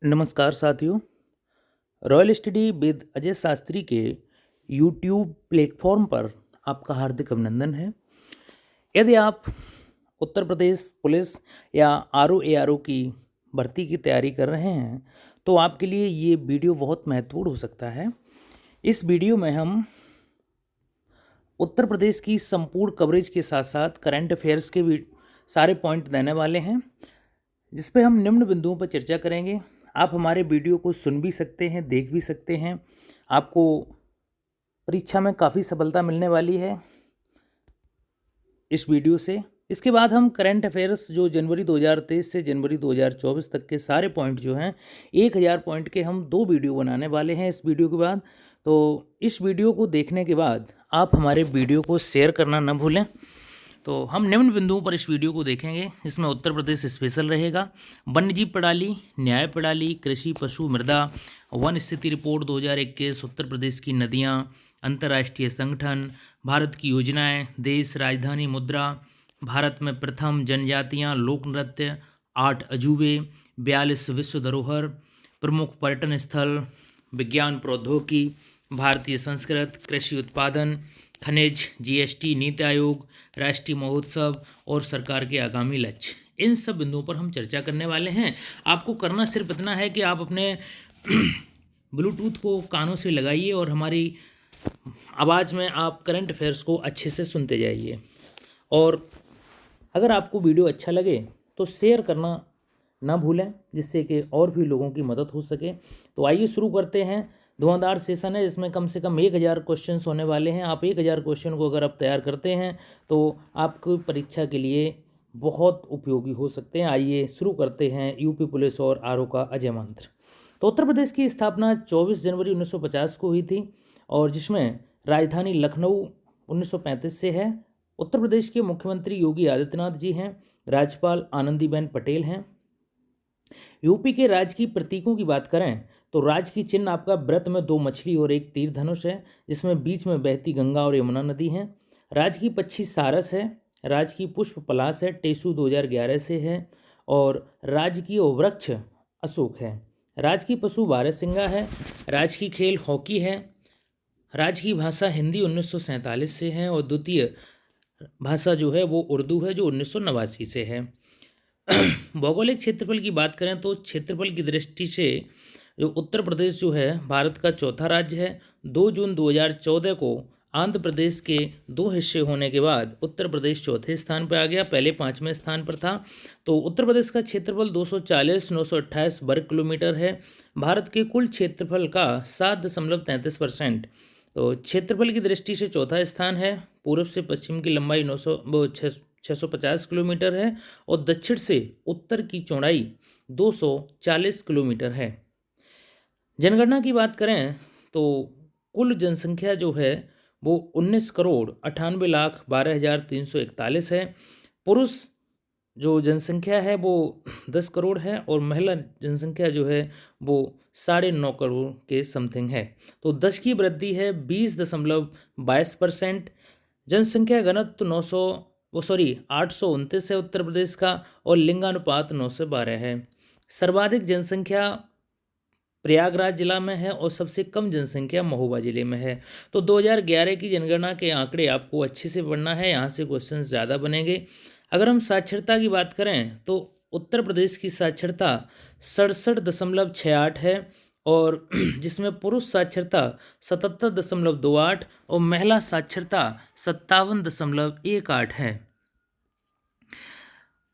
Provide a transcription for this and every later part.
नमस्कार साथियों। Royal study with Ajay Shastri के यूट्यूब प्लेटफॉर्म पर आपका हार्दिक अभिनंदन है। यदि आप उत्तर प्रदेश पुलिस या आर ओ की भर्ती की तैयारी कर रहे हैं तो आपके लिए ये वीडियो बहुत महत्वपूर्ण हो सकता है। इस वीडियो में हम उत्तर प्रदेश की संपूर्ण कवरेज के साथ साथ करंट अफेयर्स के भी सारे पॉइंट देने वाले हैं, जिस पे हम निम्न बिंदुओं पर चर्चा करेंगे। आप हमारे वीडियो को सुन भी सकते हैं, देख भी सकते हैं। आपको परीक्षा में काफ़ी सफलता मिलने वाली है इस वीडियो से। इसके बाद हम करंट अफेयर्स जो जनवरी 2023 से जनवरी 2024 तक के सारे पॉइंट जो हैं 1000 पॉइंट के हम 2 वीडियो बनाने वाले हैं इस वीडियो के बाद। तो इस वीडियो को देखने के बाद आप हमारे वीडियो को शेयर करना न भूलें। तो हम निम्न बिंदुओं पर इस वीडियो को देखेंगे। इसमें उत्तर प्रदेश स्पेशल रहेगा, वन्यजीव प्रणाली, न्याय प्रणाली, कृषि पशु मृदा, वन स्थिति रिपोर्ट 2021, उत्तर प्रदेश की नदियाँ, अंतर्राष्ट्रीय संगठन, भारत की योजनाएं, देश राजधानी मुद्रा, भारत में प्रथम जनजातियाँ, लोक नृत्य, 8 अजूबे, 42 विश्व धरोहर, प्रमुख पर्यटन स्थल, विज्ञान प्रौद्योगिकी, भारतीय संस्कृत, कृषि उत्पादन, खनिज, जीएसटी, नीति आयोग, राष्ट्रीय महोत्सव और सरकार के आगामी लक्ष्य। इन सब बिंदुओं पर हम चर्चा करने वाले हैं। आपको करना सिर्फ इतना है कि आप अपने ब्लूटूथ को कानों से लगाइए और हमारी आवाज़ में आप करंट अफेयर्स को अच्छे से सुनते जाइए। और अगर आपको वीडियो अच्छा लगे तो शेयर करना ना भूलें, जिससे कि और भी लोगों की मदद हो सके। तो आइए शुरू करते हैं। धुआंधार सेशन है, इसमें कम से कम 1000 क्वेश्चंस होने वाले हैं। आप 1000 क्वेश्चन को अगर आप तैयार करते हैं तो आपकी परीक्षा के लिए बहुत उपयोगी हो सकते हैं। आइए शुरू करते हैं यूपी पुलिस और आरओ का अजय मंत्र। तो उत्तर प्रदेश की स्थापना 24 जनवरी 1950 को हुई थी, और जिसमें राजधानी लखनऊ 1935 से है। उत्तर प्रदेश के मुख्यमंत्री योगी आदित्यनाथ जी हैं, राज्यपाल आनंदीबेन पटेल हैं। यूपी के राजकीय प्रतीकों की बात करें तो राजकीय चिन्ह आपका व्रत में 2 मछली और 1 तीर धनुष है, जिसमें बीच में बहती गंगा और यमुना नदी है। राजकीय पक्षी सारस है। राजकीय पुष्प पलाश है, टेसू 2011 से है। और राजकीय वृक्ष अशोक है। राजकीय पशु बारहसिंगा है। राजकीय खेल हॉकी है। राजकीय भाषा हिंदी 1947 से है, और द्वितीय भाषा जो है वो उर्दू है, जो 1989 से है। भौगोलिक क्षेत्रफल की बात करें तो क्षेत्रफल की दृष्टि से जो उत्तर प्रदेश जो है भारत का चौथा राज्य है। 2 जून 2014 को आंध्र प्रदेश के 2 हिस्से होने के बाद उत्तर प्रदेश चौथे स्थान पर आ गया, पहले 5वें स्थान पर था। तो उत्तर प्रदेश का क्षेत्रफल 240,928 वर्ग किलोमीटर है। भारत के कुल क्षेत्रफल का 7.33%। तो क्षेत्रफल की दृष्टि से चौथा स्थान है। पूर्व से पश्चिम की लंबाई 650 किलोमीटर है, और दक्षिण से उत्तर की चौड़ाई 240 किलोमीटर है। जनगणना की बात करें तो कुल जनसंख्या जो है वो 19,98,12,341 है। पुरुष जो जनसंख्या है वो 10 करोड़ है, और महिला जनसंख्या जो है वो 9.5 करोड़ के समथिंग है। तो 10 की वृद्धि है 20.22%। जनसंख्या घनत्व 829 है उत्तर प्रदेश का, और लिंगानुपात 9 से 12 है। सर्वाधिक जनसंख्या प्रयागराज जिला में है, और सबसे कम जनसंख्या महोबा जिले में है। तो 2011 की जनगणना के आंकड़े आपको अच्छे से पढ़ना है, यहाँ से क्वेश्चन ज़्यादा बनेंगे। अगर हम साक्षरता की बात करें तो उत्तर प्रदेश की साक्षरता 67.68 है, और जिसमें पुरुष साक्षरता 77.28 और महिला साक्षरता 57.18 है।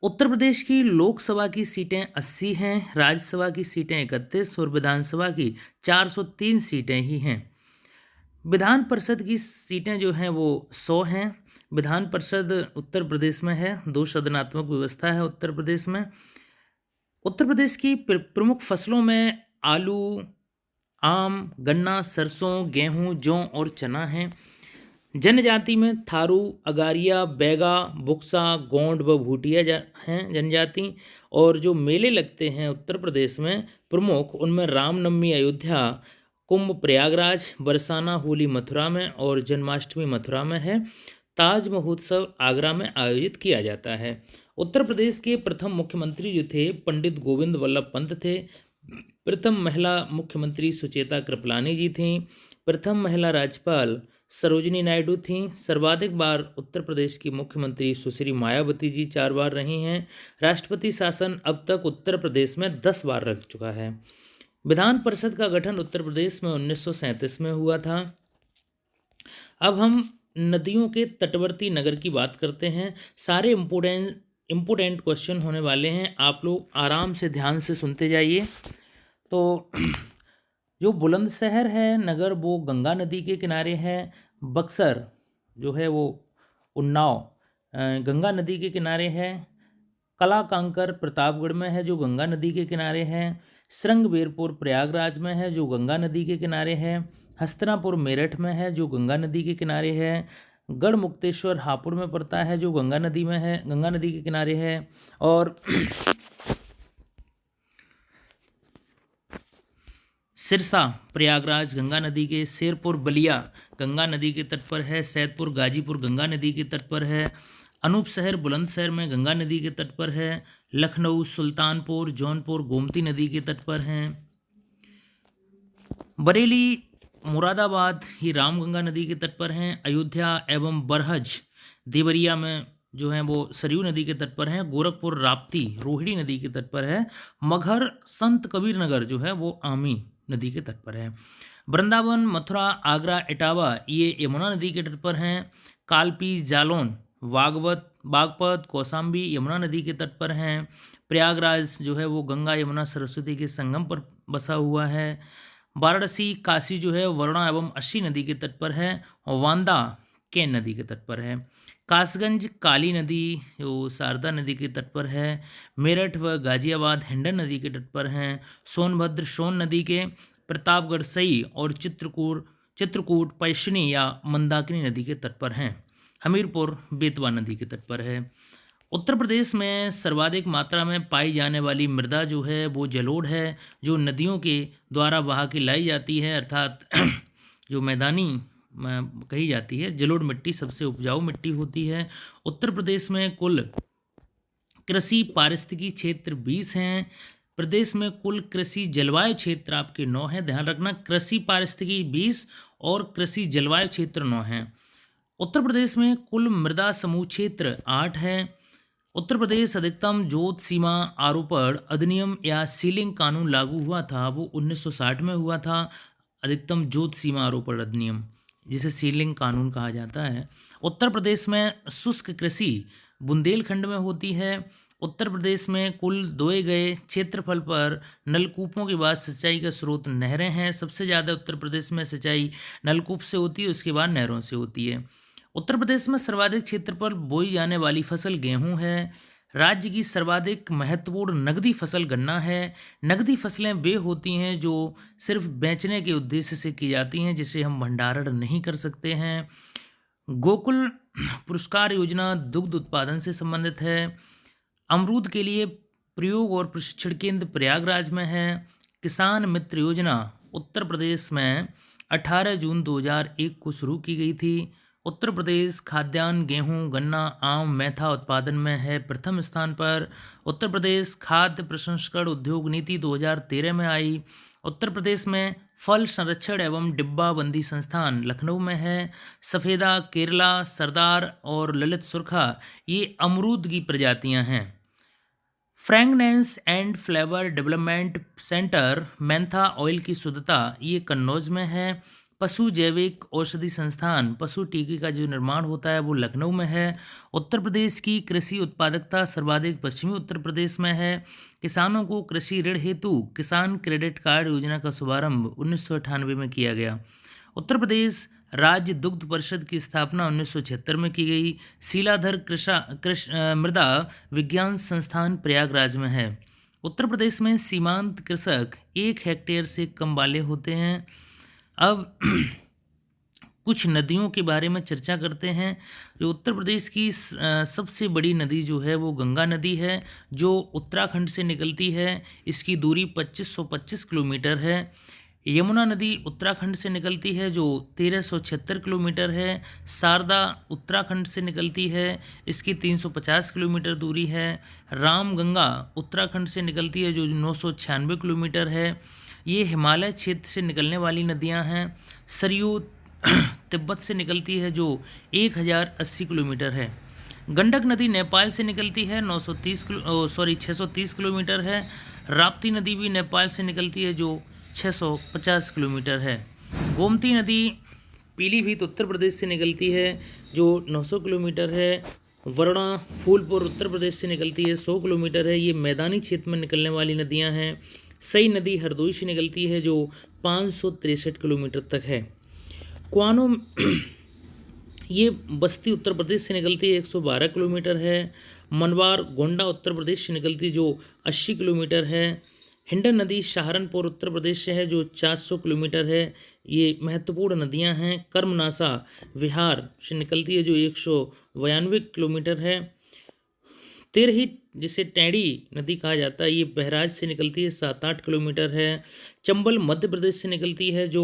उत्तर प्रदेश की लोकसभा की सीटें 80 हैं, राज्यसभा की सीटें 31 और विधानसभा की 403 सीटें ही हैं। विधान परिषद की सीटें जो हैं वो 100 हैं। विधान परिषद उत्तर प्रदेश में है, 2 सदनात्मक व्यवस्था है उत्तर प्रदेश में। उत्तर प्रदेश की प्रमुख फसलों में आलू, आम, गन्ना, सरसों, गेहूं, जौ और चना हैं। जनजाति में थारू, अगारिया, बैगा, बुक्सा, गोंड व भूटिया हैं जनजाति। और जो मेले लगते हैं उत्तर प्रदेश में प्रमुख, उनमें रामनवमी अयोध्या, कुंभ प्रयागराज, बरसाना होली मथुरा में, और जन्माष्टमी मथुरा में है। ताज महोत्सव आगरा में आयोजित किया जाता है। उत्तर प्रदेश के प्रथम मुख्यमंत्री जो थे पंडित गोविंद वल्लभ पंत थे। प्रथम महिला मुख्यमंत्री सुचेता कृपलानी जी थीं। प्रथम महिला राज्यपाल सरोजिनी नायडू थीं। सर्वाधिक बार उत्तर प्रदेश की मुख्यमंत्री सुश्री मायावती जी 4 बार रही हैं। राष्ट्रपति शासन अब तक उत्तर प्रदेश में 10 बार रह चुका है। विधान परिषद का गठन उत्तर प्रदेश में 1937 में हुआ था। अब हम नदियों के तटवर्ती नगर की बात करते हैं। सारे इम्पोर्टेंट क्वेश्चन होने वाले हैं, आप लोग आराम से ध्यान से सुनते जाइए। तो जो बुलंदशहर है नगर वो गंगा नदी के किनारे है। बक्सर जो है वो उन्नाव गंगा नदी के किनारे है। कला कांकर प्रतापगढ़ में है जो गंगा नदी के किनारे है। श्रृंगवेरपुर प्रयागराज में है जो गंगा नदी के किनारे है। हस्तिनापुर मेरठ में है जो गंगा नदी के किनारे है। गढ़मुक्तेश्वर हापुड़ में पड़ता है जो गंगा नदी में है, गंगा नदी के किनारे है। और सिरसा प्रयागराज गंगा नदी के, शेरपुर बलिया गंगा नदी के तट पर है। सैदपुर गाजीपुर गंगा नदी के तट पर है। अनूपशहर बुलंदशहर में गंगा नदी के तट पर है। लखनऊ सुल्तानपुर जौनपुर गोमती नदी के तट पर हैं। बरेली मुरादाबाद ही रामगंगा नदी के तट पर हैं। अयोध्या एवं बरहज देवरिया में जो है वो सरयू नदी के तट पर हैं। गोरखपुर राप्ती रोहिणी नदी के तट पर है। मगहर संत कबीर नगर जो है वो आमी नदी के तट पर है। वृंदावन मथुरा आगरा इटावा ये यमुना नदी के तट पर हैं। कालपी जालौन बागपत कौसाम्बी यमुना नदी के तट पर हैं। प्रयागराज जो है वो गंगा यमुना सरस्वती के संगम पर बसा हुआ है। वाराणसी काशी जो है वरुणा एवं अशी नदी के तट पर है। और वांदा केन नदी के तट पर है। कासगंज काली नदी जो शारदा नदी के तट पर है। मेरठ व गाजियाबाद हिंडन नदी के तट पर हैं। सोनभद्र सोन नदी के। प्रतापगढ़ सई और चित्रकूट पैशनी या मंदाकिनी नदी के तट पर हैं। हमीरपुर बेतवा नदी के तट पर है। उत्तर प्रदेश में सर्वाधिक मात्रा में पाई जाने वाली मृदा जो है वो जलोढ़ है, जो नदियों के द्वारा बहा के लाई जाती है, अर्थात जो मैदानी कही जाती है। जलोढ़ मिट्टी सबसे उपजाऊ मिट्टी होती है। उत्तर प्रदेश में कुल कृषि पारिस्थितिकी क्षेत्र 20 हैं। प्रदेश में कुल कृषि जलवायु क्षेत्र आपके 9 हैं। ध्यान रखना, कृषि पारिस्थितिकी 20 और कृषि जलवायु क्षेत्र 9 हैं। उत्तर प्रदेश में कुल मृदा समूह क्षेत्र 8 है। उत्तर प्रदेश अधिकतम जोत सीमा आरोपण अधिनियम या सीलिंग कानून लागू हुआ था वो 1960 में हुआ था। अधिकतम जोत सीमा आरोपण अधिनियम जिसे सीलिंग कानून कहा जाता है। उत्तर प्रदेश में शुष्क कृषि बुंदेलखंड में होती है। उत्तर प्रदेश में कुल दोए गए क्षेत्रफल पर नलकूपों के बाद सिंचाई का स्रोत नहरें हैं। सबसे ज़्यादा उत्तर प्रदेश में सिंचाई नलकूप से होती है, उसके बाद नहरों से होती है। उत्तर प्रदेश में सर्वाधिक क्षेत्र पर बोई जाने वाली फसल गेहूं है। राज्य की सर्वाधिक महत्वपूर्ण नकदी फसल गन्ना है। नकदी फसलें वे होती हैं जो सिर्फ बेचने के उद्देश्य से की जाती हैं, जिसे हम भंडारण नहीं कर सकते हैं। गोकुल पुरस्कार योजना दुग्ध उत्पादन से संबंधित है। अमरूद के लिए प्रयोग और प्रशिक्षण केंद्र प्रयागराज में है। किसान मित्र योजना उत्तर प्रदेश में 18 जून 2001 को शुरू की गई थी। उत्तर प्रदेश खाद्यान्न गेहूं गन्ना आम मैथा उत्पादन में है प्रथम स्थान पर। उत्तर प्रदेश खाद्य प्रसंस्करण उद्योग नीति 2013 में आई। उत्तर प्रदेश में फल संरक्षण एवं डिब्बाबंदी संस्थान लखनऊ में है। सफ़ेदा केरला सरदार और ललित सुरखा ये अमरूद की प्रजातियां हैं। Fragrance and flavour development centre Mentha oil की शुद्धता ये कन्नौज में है। पशु जैविक औषधि संस्थान पशु टीके का जो निर्माण होता है वो लखनऊ में है। उत्तर प्रदेश की कृषि उत्पादकता सर्वाधिक पश्चिमी उत्तर प्रदेश में है। किसानों को कृषि ऋण हेतु किसान क्रेडिट कार्ड योजना का शुभारंभ 1998 में किया गया। उत्तर प्रदेश राज्य दुग्ध परिषद की स्थापना 1976 में की गई। शीलाधर मृदा विज्ञान संस्थान प्रयागराज में है। उत्तर प्रदेश में सीमांत कृषक 1 हेक्टेयर से कम वाले होते हैं। अब कुछ नदियों के बारे में चर्चा करते हैं। जो उत्तर प्रदेश की सबसे बड़ी नदी जो है वो गंगा नदी है, जो उत्तराखंड से निकलती है। इसकी दूरी 2525 किलोमीटर है। यमुना नदी उत्तराखंड से निकलती है जो 1376 किलोमीटर है। शारदा उत्तराखंड से निकलती है, इसकी 350 किलोमीटर दूरी है। रामगंगा उत्तराखंड से निकलती है जो 996 किलोमीटर है। ये हिमालय क्षेत्र से निकलने वाली नदियां हैं। सरयू तिब्बत से निकलती है जो 1080 किलोमीटर है। गंडक नदी नेपाल से निकलती है 630 किलोमीटर है। राप्ती नदी भी नेपाल से निकलती है जो 650 किलोमीटर है। गोमती नदी पीलीभीत उत्तर प्रदेश से निकलती है जो 900 किलोमीटर है। वरुणा फूलपुर उत्तर प्रदेश से निकलती है 100 किलोमीटर है। ये मैदानी क्षेत्र में निकलने वाली नदियां हैं। सई नदी हरदोई से निकलती है जो 563 किलोमीटर तक है। क्वानो ये बस्ती उत्तर प्रदेश से निकलती है 112 किलोमीटर है। मनवार गोंडा उत्तर प्रदेश से निकलती है जो 80 किलोमीटर है। हिंडन नदी सहारनपुर उत्तर प्रदेश से है जो 400 किलोमीटर है। ये महत्वपूर्ण नदियां हैं। कर्मनासा विहार से निकलती है जो 192 किलोमीटर है। तिरही जिसे टैडी नदी कहा जाता है, ये बहराइच से निकलती है 7-8 किलोमीटर है। चंबल मध्य प्रदेश से निकलती है जो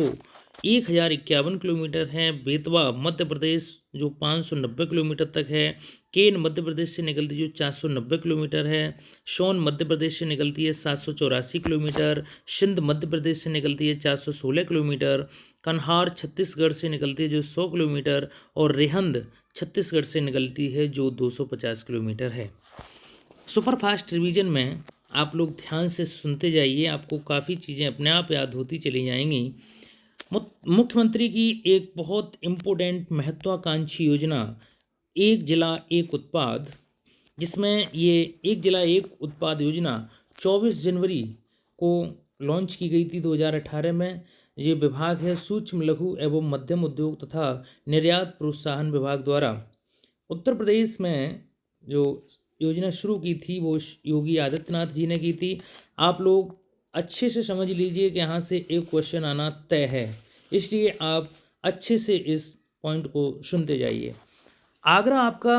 1051 किलोमीटर है। बेतवा मध्य प्रदेश जो 590 किलोमीटर तक है। केन मध्य प्रदेश से निकलती है जो 490 किलोमीटर है। सोन मध्य प्रदेश से निकलती है 784 किलोमीटर। सिंध मध्य प्रदेश से निकलती है 416 किलोमीटर। कन्हार छत्तीसगढ़ से निकलती है जो 100 किलोमीटर और रेहंद छत्तीसगढ़ से निकलती है जो 250 किलोमीटर है। सुपरफास्ट रिवीजन में आप लोग ध्यान से सुनते जाइए, आपको काफ़ी चीज़ें अपने आप याद होती चली जाएंगी। मुख्यमंत्री की एक बहुत इम्पोर्टेंट महत्वाकांक्षी योजना एक जिला एक उत्पाद, जिसमें ये एक जिला एक उत्पाद योजना 24 जनवरी को लॉन्च की गई थी 2018 में। ये विभाग है सूक्ष्म लघु एवं मध्यम उद्योग तथा निर्यात प्रोत्साहन विभाग द्वारा। उत्तर प्रदेश में जो योजना शुरू की थी वो योगी आदित्यनाथ जी ने की थी। आप लोग अच्छे से समझ लीजिए कि यहाँ से एक क्वेश्चन आना तय है, इसलिए आप अच्छे से इस पॉइंट को सुनते जाइए। आगरा आपका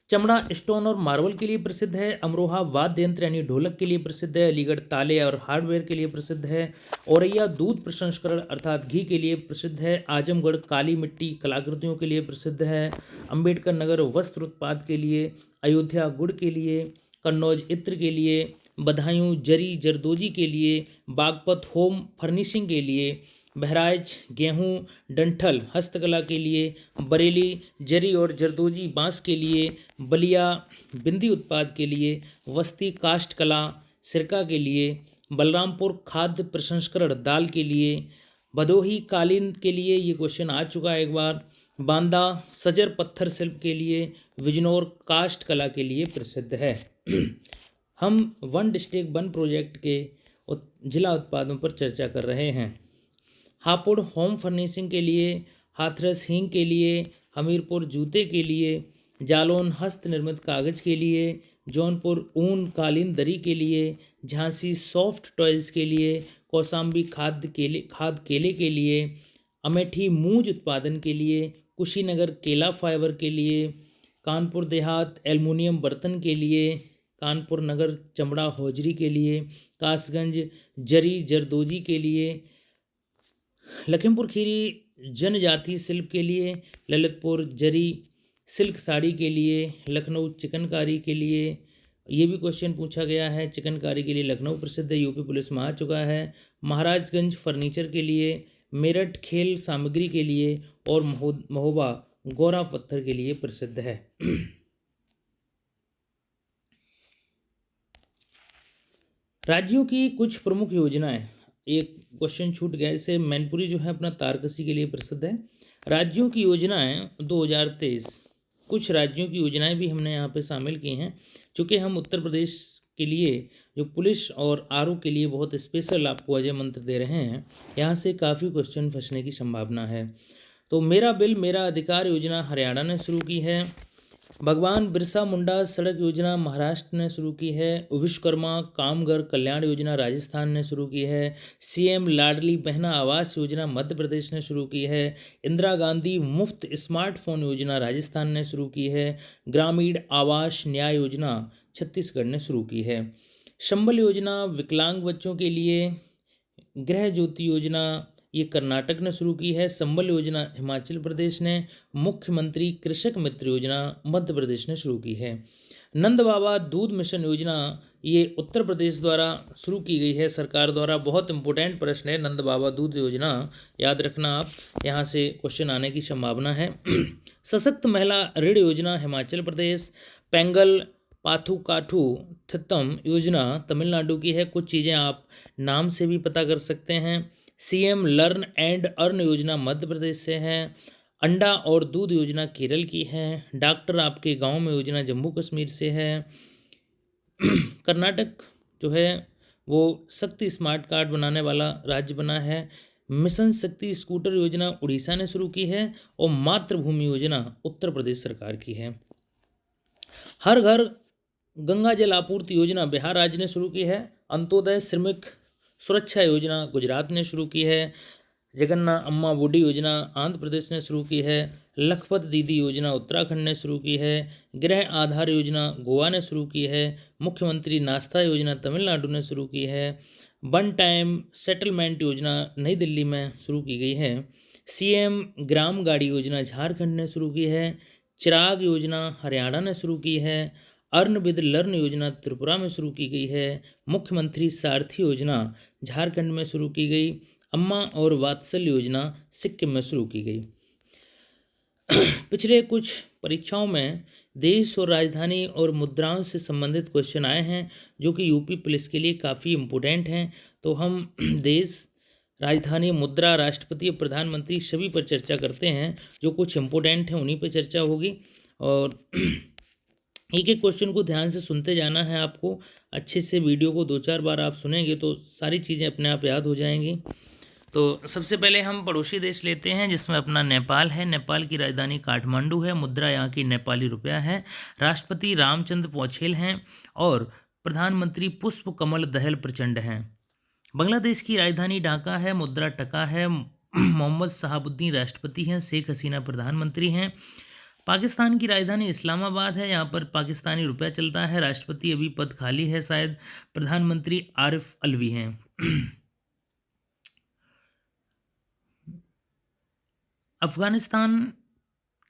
चमड़ा, स्टोन और मार्बल के लिए प्रसिद्ध है। अमरोहा वाद्य यंत्र यानी ढोलक के लिए प्रसिद्ध है। अलीगढ़ ताले और हार्डवेयर के लिए प्रसिद्ध है। औरैया दूध प्रसंस्करण अर्थात घी के लिए प्रसिद्ध है। आजमगढ़ काली मिट्टी कलाकृतियों के लिए प्रसिद्ध है। अंबेडकर नगर वस्त्र उत्पाद के लिए। अयोध्या गुड़ के लिए। कन्नौज इत्र के लिए। बदायूं जरी जरदोजी के लिए। बागपत होम फर्निशिंग के लिए। बहराइच गेहूं डंठल हस्तकला के लिए। बरेली जरी और जरदोजी बांस के लिए। बलिया बिंदी उत्पाद के लिए। वस्ती काष्ठ कला सिरका के लिए। बलरामपुर खाद्य प्रसंस्करण दाल के लिए। भदोही कालीन के लिए, ये क्वेश्चन आ चुका है एक बार। बांदा सजर पत्थर शिल्प के लिए। बिजनौर काष्ठ कला के लिए प्रसिद्ध है। हम वन डिस्ट्रिक्ट वन प्रोजेक्ट के जिला उत्पादों पर चर्चा कर रहे हैं। हापुड़ होम फर्निशिंग के लिए। हाथरस हींग के लिए। हमीरपुर जूते के लिए। जालौन हस्त निर्मित कागज के लिए। जौनपुर ऊन कालीन दरी के लिए। झांसी सॉफ्ट टॉयज के लिए। कौसाम्बी खाद केले के लिए। अमेठी मूंज उत्पादन के लिए। कुशीनगर केला फाइबर के लिए। कानपुर देहात एल्युमिनियम बर्तन के लिए। कानपुर नगर चमड़ा हौजरी के लिए। कासगंज जरी जरदोजी के लिए। लखीमपुर खीरी जनजाति शिल्प के लिए। ललितपुर जरी सिल्क साड़ी के लिए। लखनऊ चिकनकारी के लिए, ये भी क्वेश्चन पूछा गया है। चिकनकारी के लिए लखनऊ प्रसिद्ध है, यूपी पुलिस में आ चुका है। महाराजगंज फर्नीचर के लिए। मेरठ खेल सामग्री के लिए और महोबा गोरा पत्थर के लिए प्रसिद्ध है। राज्यों की कुछ प्रमुख योजनाएं, एक क्वेश्चन छूट गया, जैसे मैनपुरी जो है अपना तारकसी के लिए प्रसिद्ध है। राज्यों की योजनाएं 2023, कुछ राज्यों की योजनाएं भी हमने यहाँ पे शामिल की हैं। चूँकि हम उत्तर प्रदेश के लिए जो पुलिस और आरओ के लिए बहुत स्पेशल आपको अजय मंत्र दे रहे हैं, यहाँ से काफ़ी क्वेश्चन फंसने की संभावना है। तो मेरा बिल मेरा अधिकार योजना हरियाणा ने शुरू की है। भगवान बिरसा मुंडा सड़क योजना महाराष्ट्र ने शुरू की है। विश्वकर्मा कामगर कल्याण योजना राजस्थान ने शुरू की है। सीएम लाडली बहना आवास योजना मध्य प्रदेश ने शुरू की है। इंदिरा गांधी मुफ्त स्मार्टफोन योजना राजस्थान ने शुरू की है। ग्रामीण आवास न्याय योजना छत्तीसगढ़ ने शुरू की है। संबल योजना विकलांग बच्चों के लिए गृह ज्योति योजना ये कर्नाटक ने शुरू की है। संबल योजना हिमाचल प्रदेश ने, मुख्यमंत्री कृषक मित्र योजना मध्य प्रदेश ने शुरू की है। नंद बाबा दूध मिशन योजना ये उत्तर प्रदेश द्वारा शुरू की गई है सरकार द्वारा। बहुत इंपॉर्टेंट प्रश्न है नंद बाबा दूध योजना, याद रखना आप, यहाँ से क्वेश्चन आने की संभावना है। सशक्त महिला ऋण योजना हिमाचल प्रदेश। पेंगल पाथुकाठू थित्तम योजना तमिलनाडु की है। कुछ चीज़ें आप नाम से भी पता कर सकते हैं। सीएम लर्न एंड अर्न योजना मध्य प्रदेश से है। अंडा और दूध योजना केरल की है। डॉक्टर आपके गांव में योजना जम्मू कश्मीर से है। कर्नाटक जो है वो शक्ति स्मार्ट कार्ड बनाने वाला राज्य बना है। मिशन शक्ति स्कूटर योजना उड़ीसा ने शुरू की है और मातृभूमि योजना उत्तर प्रदेश सरकार की है। हर घर गंगा जल आपूर्ति योजना बिहार राज्य ने शुरू की है। अंत्योदय श्रमिक सुरक्षा योजना गुजरात ने शुरू की है। जगन्ना अम्मा बूढ़ी योजना आंध्र प्रदेश ने शुरू की है। लखपत दीदी योजना उत्तराखंड ने शुरू की है। गृह आधार योजना गोवा ने शुरू की है। मुख्यमंत्री नाश्ता योजना तमिलनाडु ने शुरू की है। वन टाइम सेटलमेंट योजना नई दिल्ली में शुरू की गई है। सीएम ग्राम गाड़ी योजना झारखंड ने शुरू की है। चिराग योजना हरियाणा ने शुरू की है। अर्न विद लर्न योजना त्रिपुरा में शुरू की गई है। मुख्यमंत्री सारथी योजना झारखंड में शुरू की गई। अम्मा और वात्सल्य योजना सिक्किम में शुरू की गई। पिछले कुछ परीक्षाओं में देश और राजधानी और मुद्राओं से संबंधित क्वेश्चन आए हैं जो कि यूपी पुलिस के लिए काफ़ी इम्पोर्टेंट हैं। तो हम देश, राजधानी, मुद्रा, राष्ट्रपति और प्रधानमंत्री सभी पर चर्चा करते हैं। जो कुछ इम्पोर्टेंट हैं उन्हीं पर चर्चा होगी और एक एक क्वेश्चन को ध्यान से सुनते जाना है आपको। अच्छे से वीडियो को 2-4 बार आप सुनेंगे तो सारी चीज़ें अपने आप याद हो जाएंगी। तो सबसे पहले हम पड़ोसी देश लेते हैं जिसमें अपना नेपाल है। नेपाल की राजधानी काठमांडू है। मुद्रा यहाँ की नेपाली रुपया है। राष्ट्रपति रामचंद्र पौछेल हैं और प्रधानमंत्री पुष्प कमल दहल प्रचंड हैं। बांग्लादेश की राजधानी ढाका है। मुद्रा टका है। मोहम्मद शहाबुद्दीन राष्ट्रपति हैं। शेख हसीना प्रधानमंत्री हैं। पाकिस्तान की राजधानी इस्लामाबाद है। यहाँ पर पाकिस्तानी रुपया चलता है। राष्ट्रपति अभी पद खाली है शायद। प्रधानमंत्री आरिफ अलवी हैं। अफगानिस्तान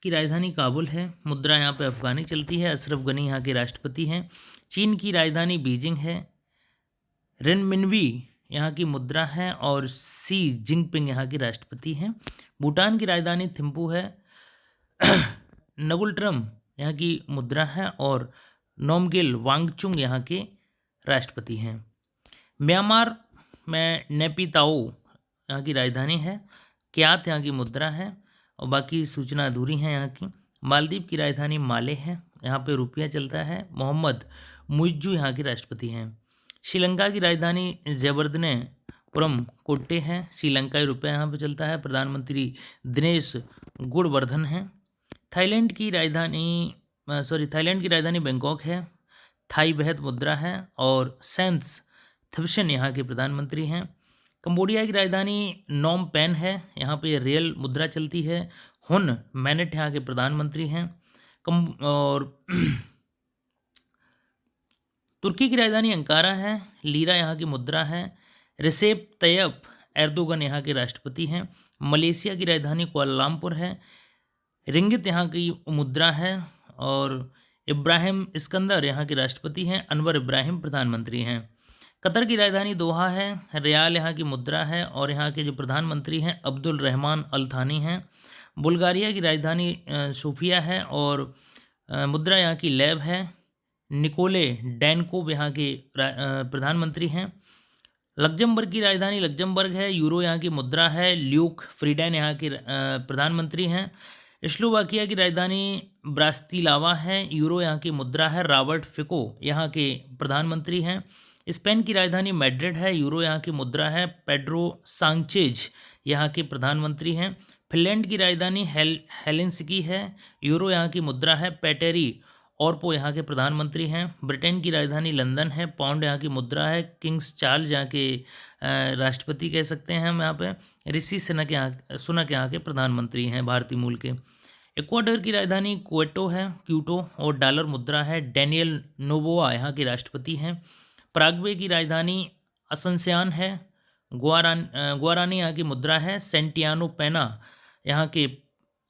की राजधानी काबुल है। मुद्रा यहाँ पे अफगानी चलती है। अशरफ गनी यहाँ के राष्ट्रपति हैं। चीन की राजधानी बीजिंग है। रेनमिनवी यहाँ की मुद्रा है और सी जिनपिंग यहाँ के राष्ट्रपति हैं। भूटान की राजधानी थिम्पू है। नगुलट्रम यहाँ की मुद्रा है और नोमगेल वांगचुंग यहाँ के राष्ट्रपति हैं। म्यांमार में नेपिताओ यहाँ की राजधानी है। क्यात यहाँ की मुद्रा है और बाकी सूचना अधूरी है यहाँ की। मालदीव की राजधानी माले है। यहाँ पे रुपया चलता है। मोहम्मद मुइज्जू यहाँ के राष्ट्रपति हैं। श्रीलंका की राजधानी जयवर्धनेपुरम कोट्टे है। श्रीलंकाई रुपया यहाँ पे चलता है। प्रधानमंत्री दिनेश गुणवर्धन हैं। थाईलैंड की राजधानी बैंकॉक है। थाई बहत मुद्रा है और सेंस थिप्सन यहाँ के प्रधानमंत्री हैं। कंबोडिया की राजधानी नोम पेन है। यहाँ पे रियल मुद्रा चलती है। हुन मैनेट यहाँ के प्रधानमंत्री हैं। और तुर्की की राजधानी अंकारा है। लीरा यहाँ की मुद्रा है। रिसेप तैयब एर्दोगन यहाँ के राष्ट्रपति हैं। मलेशिया की राजधानी कुआलालंपुर है। रिंगित यहाँ की मुद्रा है और इब्राहिम इस्कंदर यहाँ के राष्ट्रपति हैं। अनवर इब्राहिम प्रधानमंत्री हैं। कतर की राजधानी दोहा है। रियाल यहाँ की मुद्रा है और यहाँ के जो प्रधानमंत्री हैं अब्दुल रहमान अल थानी हैं। बुल्गारिया की राजधानी सोफिया है और मुद्रा यहाँ की लेव है। निकोले डैनकोव यहाँ के प्रधानमंत्री हैं। लग्जमबर्ग की राजधानी लग्जमबर्ग है। यूरो यहाँ की मुद्रा है। ल्यूक फ्रीडेन यहाँ के प्रधानमंत्री हैं। स्लोवाकिया की राजधानी ब्रास्तिलावा है। यूरो यहाँ की मुद्रा है। रॉबर्ट फिको यहाँ के प्रधानमंत्री हैं। स्पेन की राजधानी मैड्रिड है। यूरो यहाँ की मुद्रा है। पेड्रो सांचेज यहाँ के प्रधानमंत्री हैं। फिनलैंड की राजधानी हेलेंसिकी है। यूरो यहाँ की मुद्रा है। पेटेरी ऑर्पो यहाँ के प्रधानमंत्री हैं। ब्रिटेन की राजधानी लंदन है। पाउंड यहाँ की मुद्रा है। किंग्स चार्ल्स यहाँ के राष्ट्रपति कह सकते हैं हम यहाँ पे। ऋषि सुनक यहाँ के प्रधानमंत्री हैं भारतीय मूल के। इक्वाडोर की राजधानी क्वेटो है। क्यूटो और डॉलर मुद्रा है। डैनियल नोबोआ यहाँ के राष्ट्रपति हैं। पराग्वे की राजधानी असंसियान है। गुआरानी यहाँ की मुद्रा है। सेंटियानो पेना यहाँ के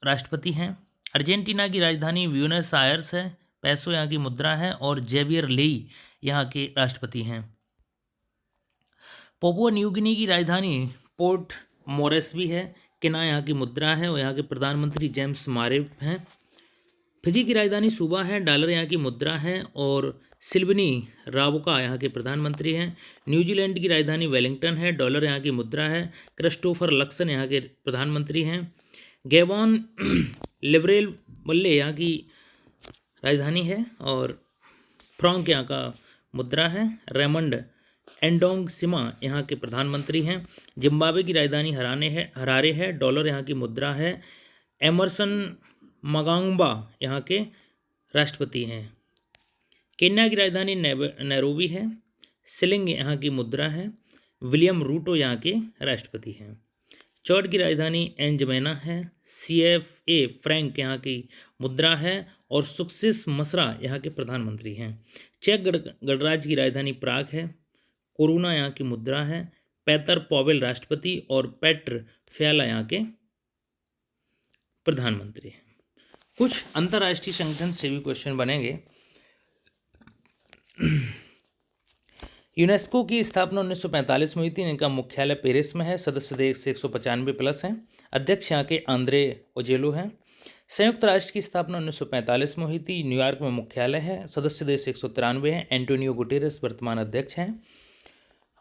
राष्ट्रपति हैं। अर्जेंटीना की राजधानी ब्यूनस आयर्स है। पैसो यहाँ की मुद्रा है। और जेवियर लेई यहाँ के राष्ट्रपति हैं। पापुआ न्यू गिनी की राजधानी पोर्ट मोरेस्बी है। किना यहाँ की मुद्रा है और यहाँ के प्रधानमंत्री जेम्स मारे हैं। फिजी की राजधानी सुबा है। डॉलर यहाँ की मुद्रा है। और सिल्वनी रावोका यहाँ के प्रधानमंत्री हैं। न्यूजीलैंड की राजधानी वेलिंगटन है। डॉलर यहाँ की मुद्रा है। क्रिस्टोफर लक्सन यहाँ के प्रधानमंत्री हैं। गैबॉन लिबरेल बल्ले यहाँ की राजधानी है। और फ्रांक यहाँ का मुद्रा है। रेमंड एंडोंग सिमा यहाँ के प्रधानमंत्री हैं। जिम्बाब्वे की राजधानी हरारे है। डॉलर यहाँ की मुद्रा है। एमरसन मगांबा यहाँ के राष्ट्रपति हैं। केन्या की राजधानी नैरोबी है। सिलिंग यहाँ की मुद्रा है। विलियम रूटो यहाँ के राष्ट्रपति हैं। चौड की राजधानी एंजमेना है। CFA फ्रैंक यहाँ की मुद्रा है। और सुक्सिस मसरा यहाँ के प्रधानमंत्री हैं। चेक गणराज्य की राजधानी प्राग है। कोरोना यहाँ की मुद्रा है। पेतर पॉवेल राष्ट्रपति और पेट्र फ्याला यहाँ के प्रधानमंत्री हैं। कुछ अंतर्राष्ट्रीय संगठन से भी क्वेश्चन बनेंगे। यूनेस्को की स्थापना 1945 में हुई थी। इनका मुख्यालय पेरिस में है। सदस्य देश 195 प्लस हैं। अध्यक्ष यहाँ के आंद्रे ओजेलो हैं। संयुक्त राष्ट्र की स्थापना 1945 में हुई थी। न्यूयॉर्क में मुख्यालय है। सदस्य देश 193 हैं। एंटोनियो गुटेरेस वर्तमान अध्यक्ष हैं।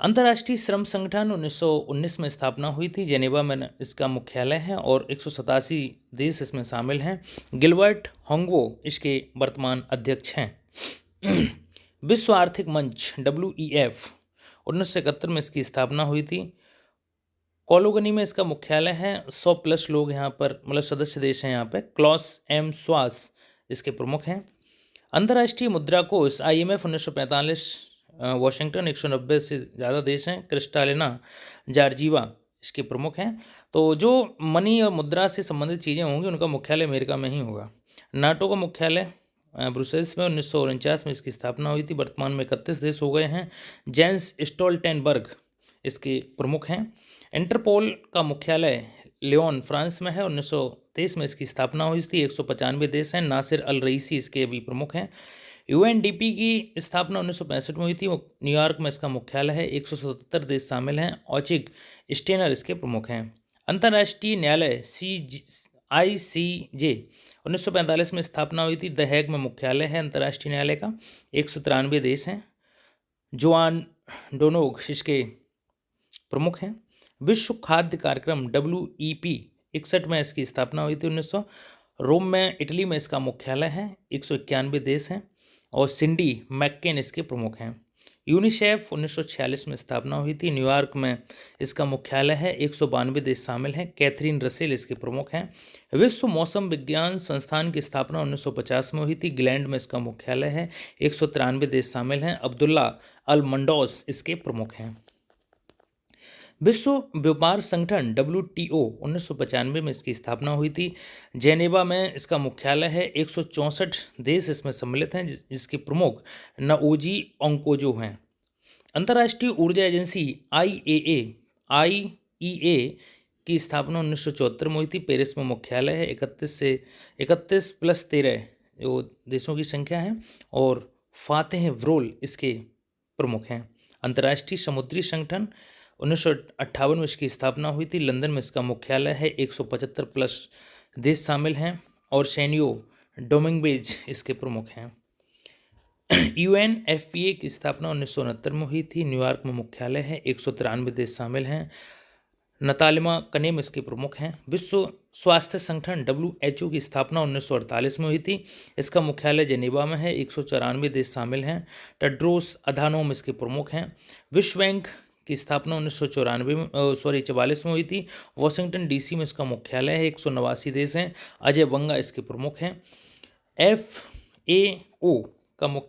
अंतर्राष्ट्रीय श्रम संगठन 1919 में स्थापना हुई थी। जेनेवा में इसका मुख्यालय है और 187 देश इसमें शामिल हैं। गिलबर्ट होंगवो इसके वर्तमान अध्यक्ष हैं। विश्व आर्थिक मंच WEF 1971 में इसकी स्थापना हुई थी। कोलोगनी में इसका मुख्यालय है। 100 प्लस लोग यहाँ पर मतलब सदस्य देश हैं यहाँ पे। क्लॉस एम स्वास इसके प्रमुख हैं। अंतर्राष्ट्रीय मुद्रा कोष IMF 1945 वॉशिंगटन 190 से ज़्यादा देश हैं। क्रिस्टालिना जॉर्जिवा इसके प्रमुख हैं। तो जो मनी और मुद्रा से संबंधित चीज़ें होंगी उनका मुख्यालय अमेरिका में ही होगा। नाटो का मुख्यालय ब्रुसेल्स में 1949 में इसकी स्थापना हुई थी। वर्तमान में 31 देश हो गए हैं। जेंस स्टोल्टेनबर्ग इसके प्रमुख हैं। इंटरपोल का मुख्यालय लियोन फ्रांस में है। 1923 में इसकी स्थापना हुई थी। 195 देश हैं। नासिर अल रईसी इसके भी प्रमुख हैं। UNDP की स्थापना 1965 में हुई थी। न्यूयॉर्क में इसका मुख्यालय है। 177 देश शामिल हैं। ऑचिक स्टेनर इसके प्रमुख हैं। अंतर्राष्ट्रीय न्यायालय ICJ 1945 में स्थापना हुई थी। द हेग में मुख्यालय है अंतर्राष्ट्रीय न्यायालय का। 193 देश हैं। जोआन डोनोग इसके प्रमुख हैं। विश्व खाद्य कार्यक्रम WEP 61 में इसकी स्थापना हुई थी। 1900 रोम में इटली में इसका मुख्यालय है। 191 देश हैं। और सिंडी मैककेन इसके प्रमुख हैं। यूनिसेफ 1946 में स्थापना हुई थी। न्यूयॉर्क में इसका मुख्यालय है। 192 देश शामिल हैं। कैथरीन रसेल इसके प्रमुख हैं। विश्व मौसम विज्ञान संस्थान की स्थापना 1950 में हुई थी। ग्लैंड में इसका मुख्यालय है। 193 देश शामिल हैं। अब्दुल्ला अल मंडोस इसके प्रमुख हैं। विश्व व्यापार संगठन WTO 1995 में इसकी स्थापना हुई थी। जेनेवा में इसका मुख्यालय है। 164 देश इसमें सम्मिलित हैं जिसके प्रमुख नाओजी ओंकोजो हैं। अंतर्राष्ट्रीय ऊर्जा एजेंसी IEA की स्थापना 1974 में हुई थी। पेरिस में मुख्यालय है। 31 प्लस 13 जो देशों की संख्या है। और फातेह व्रोल इसके प्रमुख हैं। अंतर्राष्ट्रीय समुद्री संगठन 1958 में इसकी स्थापना हुई थी। लंदन में इसका मुख्यालय है। 175 प्लस देश शामिल हैं। और सैनियो डोमिंगबेज इसके प्रमुख हैं। UNFPA की स्थापना 1969 में हुई थी। न्यूयॉर्क में मुख्यालय है। 193 देश शामिल हैं। नतालिमा कनेम इसके प्रमुख हैं। विश्व स्वास्थ्य संगठन WHO की स्थापना 1948 में हुई थी। इसका मुख्यालय जेनेवा में है। 194 देश शामिल हैं। टेड्रोस अधानोम इसके प्रमुख हैं। विश्व बैंक की स्थापना 44 में हुई थी। वॉशिंगटन DC में इसका मुख्यालय है। 189 देश हैं। अजय बंगा इसके प्रमुख हैं। FAO का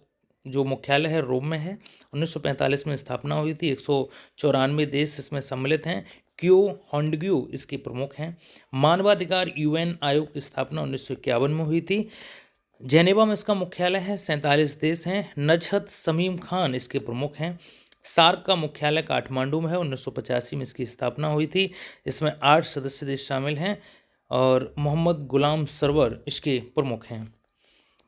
जो मुख्यालय है रोम में है। 1945 में स्थापना हुई थी। 194 देश इसमें सम्मिलित हैं। क्यो होंडग्यू इसके प्रमुख हैं। मानवाधिकार UN आयोग की स्थापना 1951 में हुई थी। जेनेवा में इसका मुख्यालय है। 47 देश हैं। नजहत समीम खान इसके प्रमुख हैं। सार्क का मुख्यालय काठमांडू में है। 1985 में इसकी स्थापना हुई थी। इसमें 8 सदस्य देश शामिल हैं और मोहम्मद गुलाम सरवर इसके प्रमुख हैं।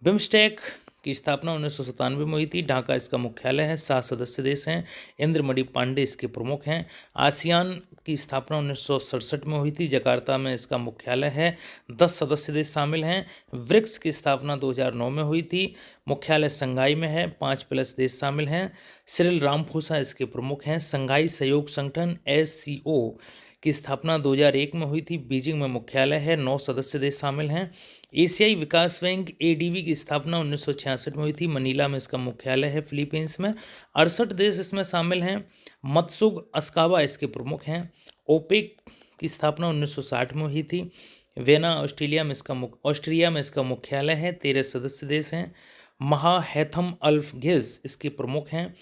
बिम्स्टेक की स्थापना 1997 में हुई थी। ढाका इसका मुख्यालय है। 7 सदस्य देश हैं। इंद्रमणि पांडे इसके प्रमुख हैं। आसियान की स्थापना 1967 में हुई थी। जकार्ता में इसका मुख्यालय है। 10 सदस्य देश शामिल हैं। ब्रिक्स की स्थापना 2009 में हुई थी। मुख्यालय संघाई में है। 5+ देश शामिल हैं। सिरिल रामफोसा इसके प्रमुख हैं। संघाई सहयोग संगठन SCO की स्थापना 2001 में हुई थी। बीजिंग में मुख्यालय है। 9 सदस्य देश शामिल हैं। एशियाई विकास बैंक ADB की स्थापना 1966 में हुई थी। मनीला में इसका मुख्यालय है। फिलीपींस में 68 देश इसमें शामिल हैं। मत्सुग अस्काबा इसके प्रमुख हैं। ओपेक की स्थापना 1960 में हुई थी। वेना ऑस्ट्रेलिया में इसका मुख्यालय है। 13 सदस्य देश हैं। महाहेथम अल्फघिस इसके प्रमुख हैं।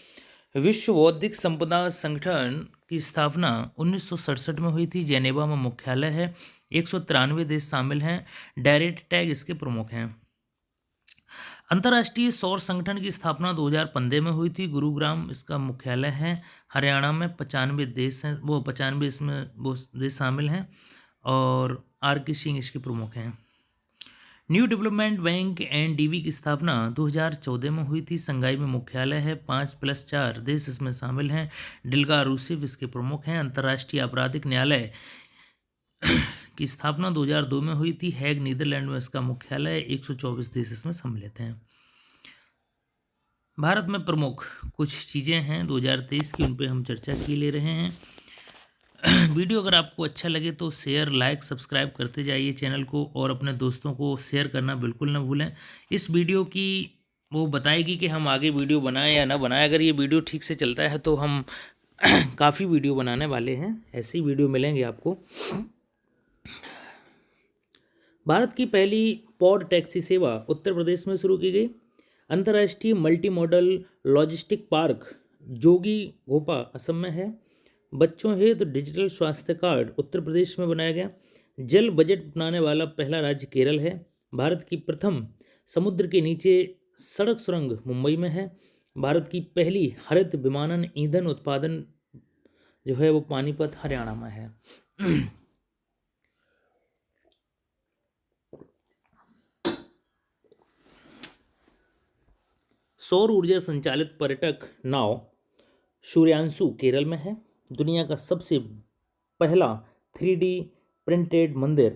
विश्व बौद्धिक संपदा संगठन की स्थापना 1967 में हुई थी। जेनेवा में मुख्यालय है। 193 देश शामिल हैं। डायरेक्ट टैग इसके प्रमुख हैं। अंतर्राष्ट्रीय सौर संगठन की स्थापना 2015 में हुई थी। गुरुग्राम इसका मुख्यालय है। हरियाणा में 95 देश हैं, 95 इसमें वो देश शामिल हैं और RK सिंह इसके प्रमुख हैं। न्यू डेवलपमेंट बैंक NDB की स्थापना 2014 में हुई थी। संघाई में मुख्यालय है। 5+4 देश इसमें शामिल हैं। डिल्गा रूसेफ इसके प्रमुख हैं। अंतर्राष्ट्रीय आपराधिक न्यायालय की स्थापना 2002 में हुई थी। हैग नीदरलैंड में इसका मुख्यालय है। 124 देश इसमें सम्मिलित हैं। भारत में प्रमुख कुछ चीज़ें हैं 2023 की, उन पर हम चर्चा की ले रहे हैं। वीडियो अगर आपको अच्छा लगे तो शेयर, लाइक, सब्सक्राइब करते जाइए चैनल को और अपने दोस्तों को शेयर करना बिल्कुल ना भूलें। इस वीडियो की वो बताएगी कि हम आगे वीडियो बनाएं या ना बनाएं। अगर ये वीडियो ठीक से चलता है तो हम काफ़ी वीडियो बनाने वाले हैं। ऐसी वीडियो मिलेंगे आपको। भारत की पहली पॉड टैक्सी सेवा उत्तर प्रदेश में शुरू की गई। अंतर्राष्ट्रीय मल्टी मॉडल लॉजिस्टिक पार्क जोगी घोपा असम में है। बच्चों हेतु डिजिटल स्वास्थ्य कार्ड उत्तर प्रदेश में बनाया गया। जल बजट बनाने वाला पहला राज्य केरल है। भारत की प्रथम समुद्र के नीचे सड़क सुरंग मुंबई में है। भारत की पहली हरित विमानन ईंधन उत्पादन जो है वो पानीपत हरियाणा में है। सौर ऊर्जा संचालित पर्यटक नाव सूर्यांशु केरल में है। दुनिया का सबसे पहला 3D प्रिंटेड मंदिर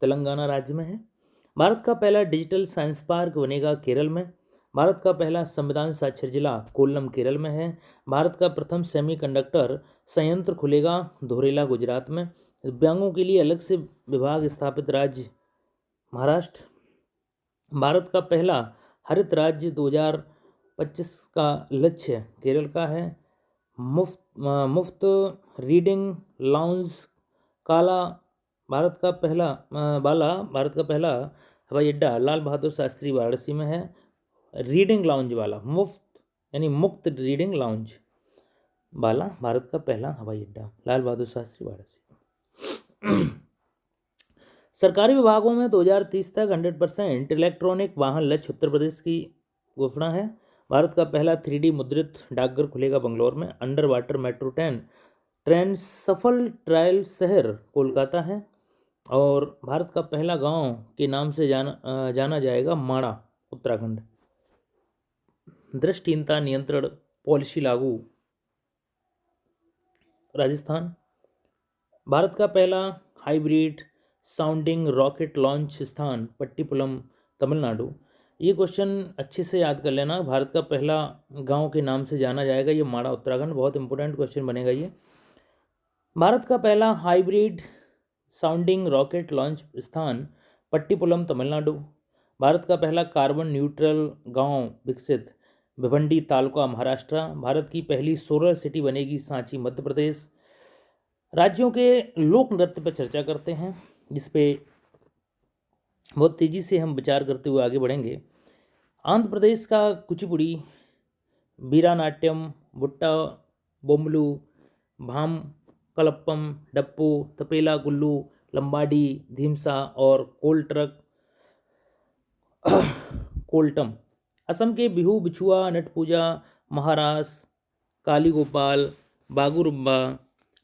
तेलंगाना राज्य में है। भारत का पहला डिजिटल साइंस पार्क बनेगा केरल में। भारत का पहला संविधान साक्षर जिला कोल्लम केरल में है। भारत का प्रथम सेमीकंडक्टर संयंत्र खुलेगा धोरेला गुजरात में। दिव्यांगों के लिए अलग से विभाग स्थापित राज्य महाराष्ट्र। भारत का पहला हरित राज्य 2025 का लक्ष्य केरल का है। मुफ्त रीडिंग लाउंज काला भारत का पहला हवाई अड्डा लाल बहादुर शास्त्री वाराणसी में है। रीडिंग लाउंज वाला मुक्त रीडिंग लाउंज वाला भारत का पहला हवाई अड्डा लाल बहादुर शास्त्री वाराणसी। सरकारी विभागों में 2030 तक 100% इलेक्ट्रॉनिक वाहन लक्ष्य उत्तर प्रदेश की घोषणा है। भारत का पहला 3D मुद्रित डाकघर खुलेगा बंगलौर में। अंडर वाटर मेट्रो ट्रेन सफल ट्रायल शहर कोलकाता है। और भारत का पहला गांव के नाम से जाना जाएगा माणा उत्तराखंड। दृष्टिहीनता नियंत्रण पॉलिसी लागू राजस्थान। भारत का पहला हाइब्रिड साउंडिंग रॉकेट लॉन्च स्थान पट्टीपुलम तमिलनाडु। ये क्वेश्चन अच्छे से याद कर लेना। भारत का पहला गांव के नाम से जाना जाएगा ये माणा उत्तराखंड। बहुत इंपॉर्टेंट क्वेश्चन बनेगा ये। भारत का पहला हाइब्रिड साउंडिंग रॉकेट लॉन्च स्थान पट्टीपुलम तमिलनाडु। भारत का पहला कार्बन न्यूट्रल गांव विकसित भिवंडी तालुका महाराष्ट्र। भारत की पहली सोलर सिटी बनेगी सांची मध्य प्रदेश। राज्यों के लोक नृत्य पर चर्चा करते हैं, जिस पे बहुत तेज़ी से हम विचार करते हुए आगे बढ़ेंगे। आंध्र प्रदेश का कुचिपुड़ी, वीरानाट्यम, बुट्टा बोम्बलू, भाम कलप्पम, डप्पू, तपेला गुल्लू, लंबाडी, धीमसा और कोल्टम। असम के बिहू, बिछुआ, नट पूजा, महारास, काली गोपाल, बागुरुम्बा,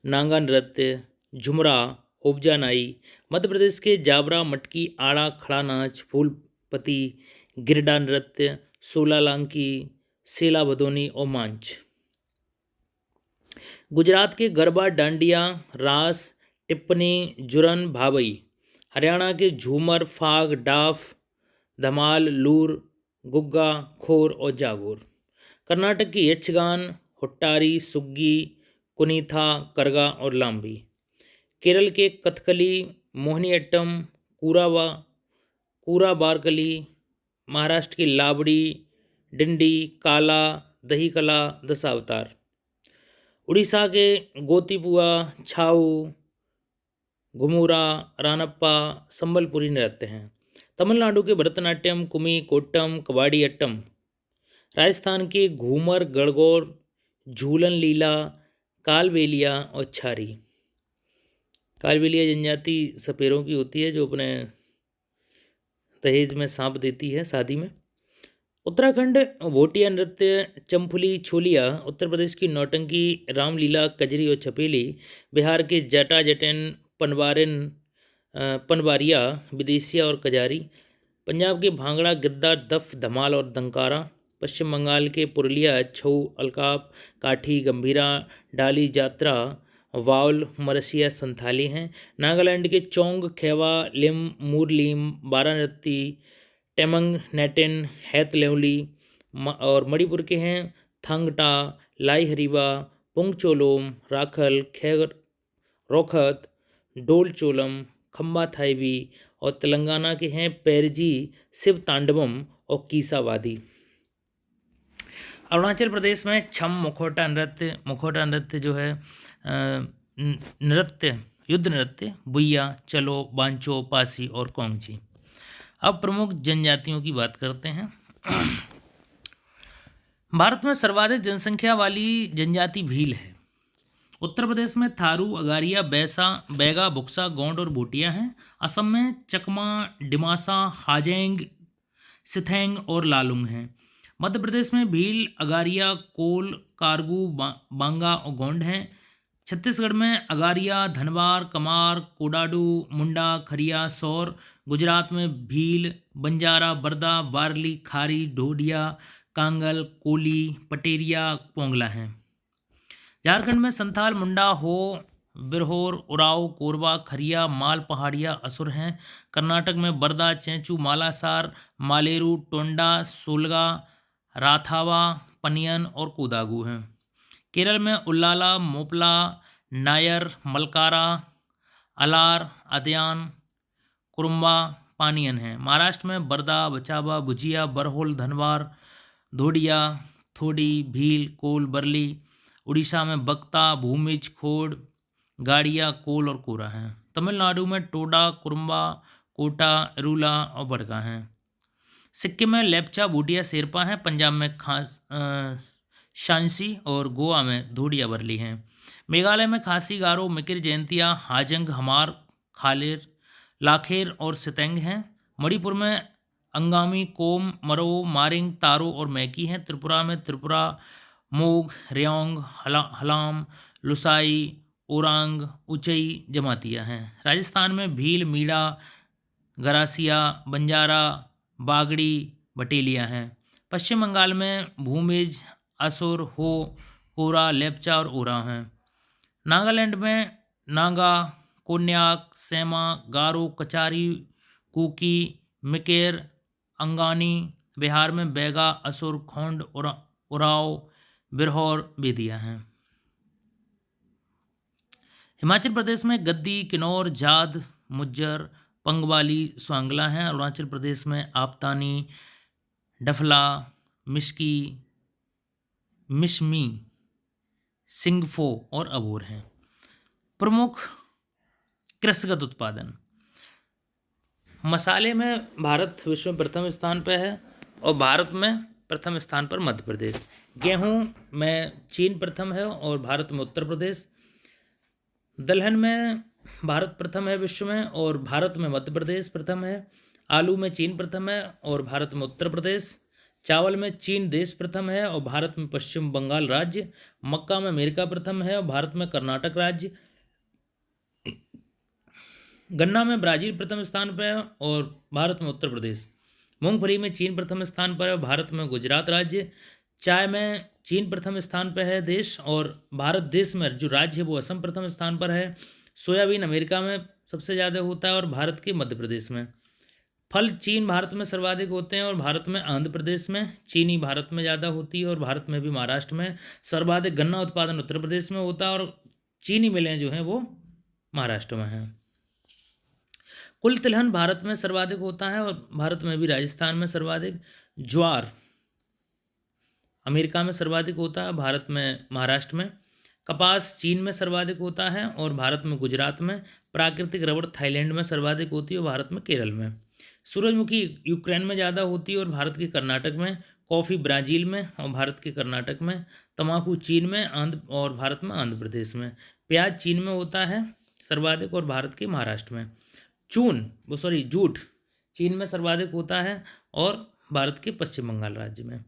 नांगा नृत्य, झुमरा, ओबजा नाई। मध्य प्रदेश के जाबरा, मटकी, आड़ा, खड़ा नाच, फूलपति, गिरडा नृत्य, सोला लांकी, सेला भदोनी और मांच। गुजरात के गरबा, डांडिया, रास, टिप्पणी, जुरन, भावई। हरियाणा के झूमर, फाग, डाफ, धमाल, लूर, गुग्गा, खोर और जागोर। कर्नाटक की यक्षगान, हुट्टारी, सुग्गी, कुनीथा, करगा और लांबी। केरल के कथकली, मोहिनीअट्टम, कूरा बारकली। महाराष्ट्र की लावड़ी, डिंडी, काला, दही कला, दशावतार। उड़ीसा के गोतीपुआ, छाऊ, घुमुरा, रानप्पा, संबलपुरी नृत्य हैं। तमिलनाडु के भरतनाट्यम, कुमी, कोट्टम, कबाड़ी अट्टम। राजस्थान के घूमर, गणगौर, झूलन लीला, कालबेलिया और छारी। कालबेलिया जनजाति सपेरों की होती है जो अपने दहेज में सांप देती है शादी में। उत्तराखंड भोटिया नृत्य, चंफुली, छोलिया। उत्तर प्रदेश की नौटंकी, रामलीला, कजरी और छपेली। बिहार के जटा, जटेन, पनवारिया, विदेशिया और कजारी। पंजाब के भांगड़ा, गिद्दा, दफ, धमाल और दंकारा। पश्चिम बंगाल के पुरुलिया, छऊ, अलकाप, काठी, गंभीरा, डाली, जात्रा, वाउल, मरसिया, संथाली हैं। नागालैंड के चोंग, खेवा, लिम, मुरलीम, बारानती, टेमंग, नेटिन, हैतलेवली। और मणिपुर के हैं थंगटा, लाई हरीवा, पुंगचोलोम, राखल, खैर, रोखत, डोलचोलम, खम्बा थाईवी। और तेलंगाना के हैं पेरजी, शिव तांडवम और कीसावादी। अरुणाचल प्रदेश में छम, मुखौटा नृत्य जो है नृत्य, युद्ध नृत्य, बुइया, चलो, बांचो, पासी और कोंगची। अब प्रमुख जनजातियों की बात करते हैं। भारत में सर्वाधिक जनसंख्या वाली जनजाति भील है। उत्तर प्रदेश में थारू, अगारिया, बैगा, बुक्सा, गोंड और भूटिया हैं। असम में चकमा, डिमासा, हाजेंग, सिथेंग और लालुंग हैं। मध्य प्रदेश में भील, अगारिया, कोल, कारगू, बांगा और गोंड हैं। छत्तीसगढ़ में अगारिया, धनवार, कमार, कोडाडू, मुंडा, खरिया, सौर। गुजरात में भील, बंजारा, बरदा, वारली, खारी, ढोडिया, कांगल, कोली, पटेरिया, पोंगला हैं। झारखंड में संथाल, मुंडा, हो, बिरहोर, उराव, कोरबा, खरिया, माल, पहाड़िया, असुर हैं। कर्नाटक में बरदा, चेंचू, मालासार, मालेरू, टोंडा, सोलगा, राथावा, पनियन और कोदागू हैं। केरल में उल्लाला, मोपला, नायर, मलकारा, अलार, अदयान, कुरुम्बा, पानियन हैं। महाराष्ट्र में बरदा, बचाबा, भुजिया, बरहोल, धनवार, धोडिया, थोड़ी, भील, कोल, बरली। उड़ीसा में बक्ता, भूमिज, खोड़, गाड़िया, कोल और कोरा हैं। तमिलनाडु में टोडा, कुरुम्बा, कोटा, रूला और बड़का हैं। सिक्किम में लेप्चा, भूटिया, शेरपा हैं। पंजाब में शांसी और गोवा में धोडिया, बरली हैं। मेघालय में खासी, गारो, मिकिर, जयंतिया, हाजंग, हमार, खालेर, लाखेर और सितेंग हैं। मणिपुर में अंगामी, कोम, मरो, मारिंग, तारो और मैकी हैं। त्रिपुरा में त्रिपुरा, मोग, रेोंग, हलाम, लुसाई, ओरांग, उचई जमातियाँ हैं। राजस्थान में भील, मीणा, गरासिया, बंजारा, बागड़ी, बटेलिया हैं। पश्चिम बंगाल में भूमिज, असुर, हो, कोरा, लेप्चा और ओरा हैं। नागालैंड में नागा, कोन्याक, सेमा, गारो, कचारी, कुकी, मिकेर, अंगानी। बिहार में बैगा, असुर, खोंड, उराव, बिरहोर, बेदिया हैं। हिमाचल प्रदेश में गद्दी, किन्नौर, जाद, मुज्जर, पंगवाली, स्वांगला हैं। अरुणाचल प्रदेश में आपतानी, डफला, मिश्की, मिशमी, सिंगफो और अबोर हैं। प्रमुख कृषिगत उत्पादन। मसाले में भारत विश्व में प्रथम स्थान पर है और भारत में प्रथम स्थान पर मध्य प्रदेश। गेहूं में चीन प्रथम है और भारत में उत्तर प्रदेश। दलहन में भारत प्रथम है विश्व में और भारत में मध्य प्रदेश प्रथम है। आलू में चीन प्रथम है और भारत में उत्तर प्रदेश। चावल में चीन देश प्रथम है और भारत में पश्चिम बंगाल राज्य। मक्का में अमेरिका प्रथम है और भारत में कर्नाटक राज्य। गन्ना में ब्राजील प्रथम स्थान पर है और भारत में उत्तर प्रदेश। मूंगफली में चीन प्रथम स्थान पर है, भारत में गुजरात राज्य। चाय में चीन प्रथम स्थान पर है देश, और भारत देश में जो राज्य है वो असम प्रथम स्थान पर है। सोयाबीन अमेरिका में सबसे ज़्यादा होता है और भारत के मध्य प्रदेश में। फल चीन भारत में सर्वाधिक होते हैं और भारत में आंध्र प्रदेश में। चीनी भारत में ज़्यादा होती है और भारत में भी महाराष्ट्र में। सर्वाधिक गन्ना उत्पादन उत्तर प्रदेश में होता है और चीनी मिलें जो हैं वो महाराष्ट्र में हैं। कुल तिलहन भारत में सर्वाधिक होता है और भारत में भी राजस्थान में सर्वाधिक। ज्वार अमेरिका में सर्वाधिक होता है, भारत में महाराष्ट्र में। कपास चीन में सर्वाधिक होता है और भारत में गुजरात में। प्राकृतिक रबड़ थाईलैंड में सर्वाधिक होती है और भारत में केरल में। सूरजमुखी यूक्रेन में ज़्यादा होती है और भारत के कर्नाटक में। कॉफ़ी ब्राज़ील में और भारत के कर्नाटक में। तंबाकू चीन में और भारत में आंध्र प्रदेश में। प्याज चीन में होता है सर्वाधिक और भारत के महाराष्ट्र में। जूट चीन में सर्वाधिक होता है और भारत के पश्चिम बंगाल राज्य में।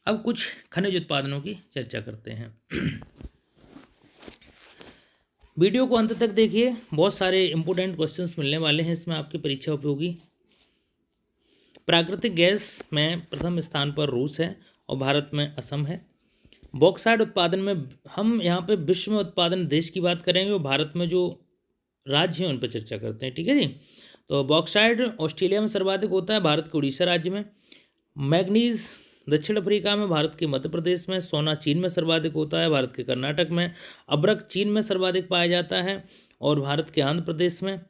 अब कुछ खनिज उत्पादनों की चर्चा करते हैं। वीडियो को अंत तक देखिए, बहुत सारे इंपोर्टेंट क्वेश्चंस मिलने वाले हैं इसमें आपकी परीक्षा उपयोगी। प्राकृतिक गैस में प्रथम स्थान पर रूस है और भारत में असम है। बॉक्साइट उत्पादन में हम यहाँ पे विश्व में उत्पादन देश की बात करेंगे और भारत में जो राज्य हैं उन पर चर्चा करते हैं, ठीक है जी। तो बॉक्साइट ऑस्ट्रेलिया में सर्वाधिक होता है, भारत के उड़ीसा राज्य में। मैग्नीज दक्षिण अफ्रीका में, भारत के मध्य प्रदेश में। सोना चीन में सर्वाधिक होता है, भारत के कर्नाटक में। अब्रक चीन में सर्वाधिक पाया जाता है और भारत के आंध्र प्रदेश में।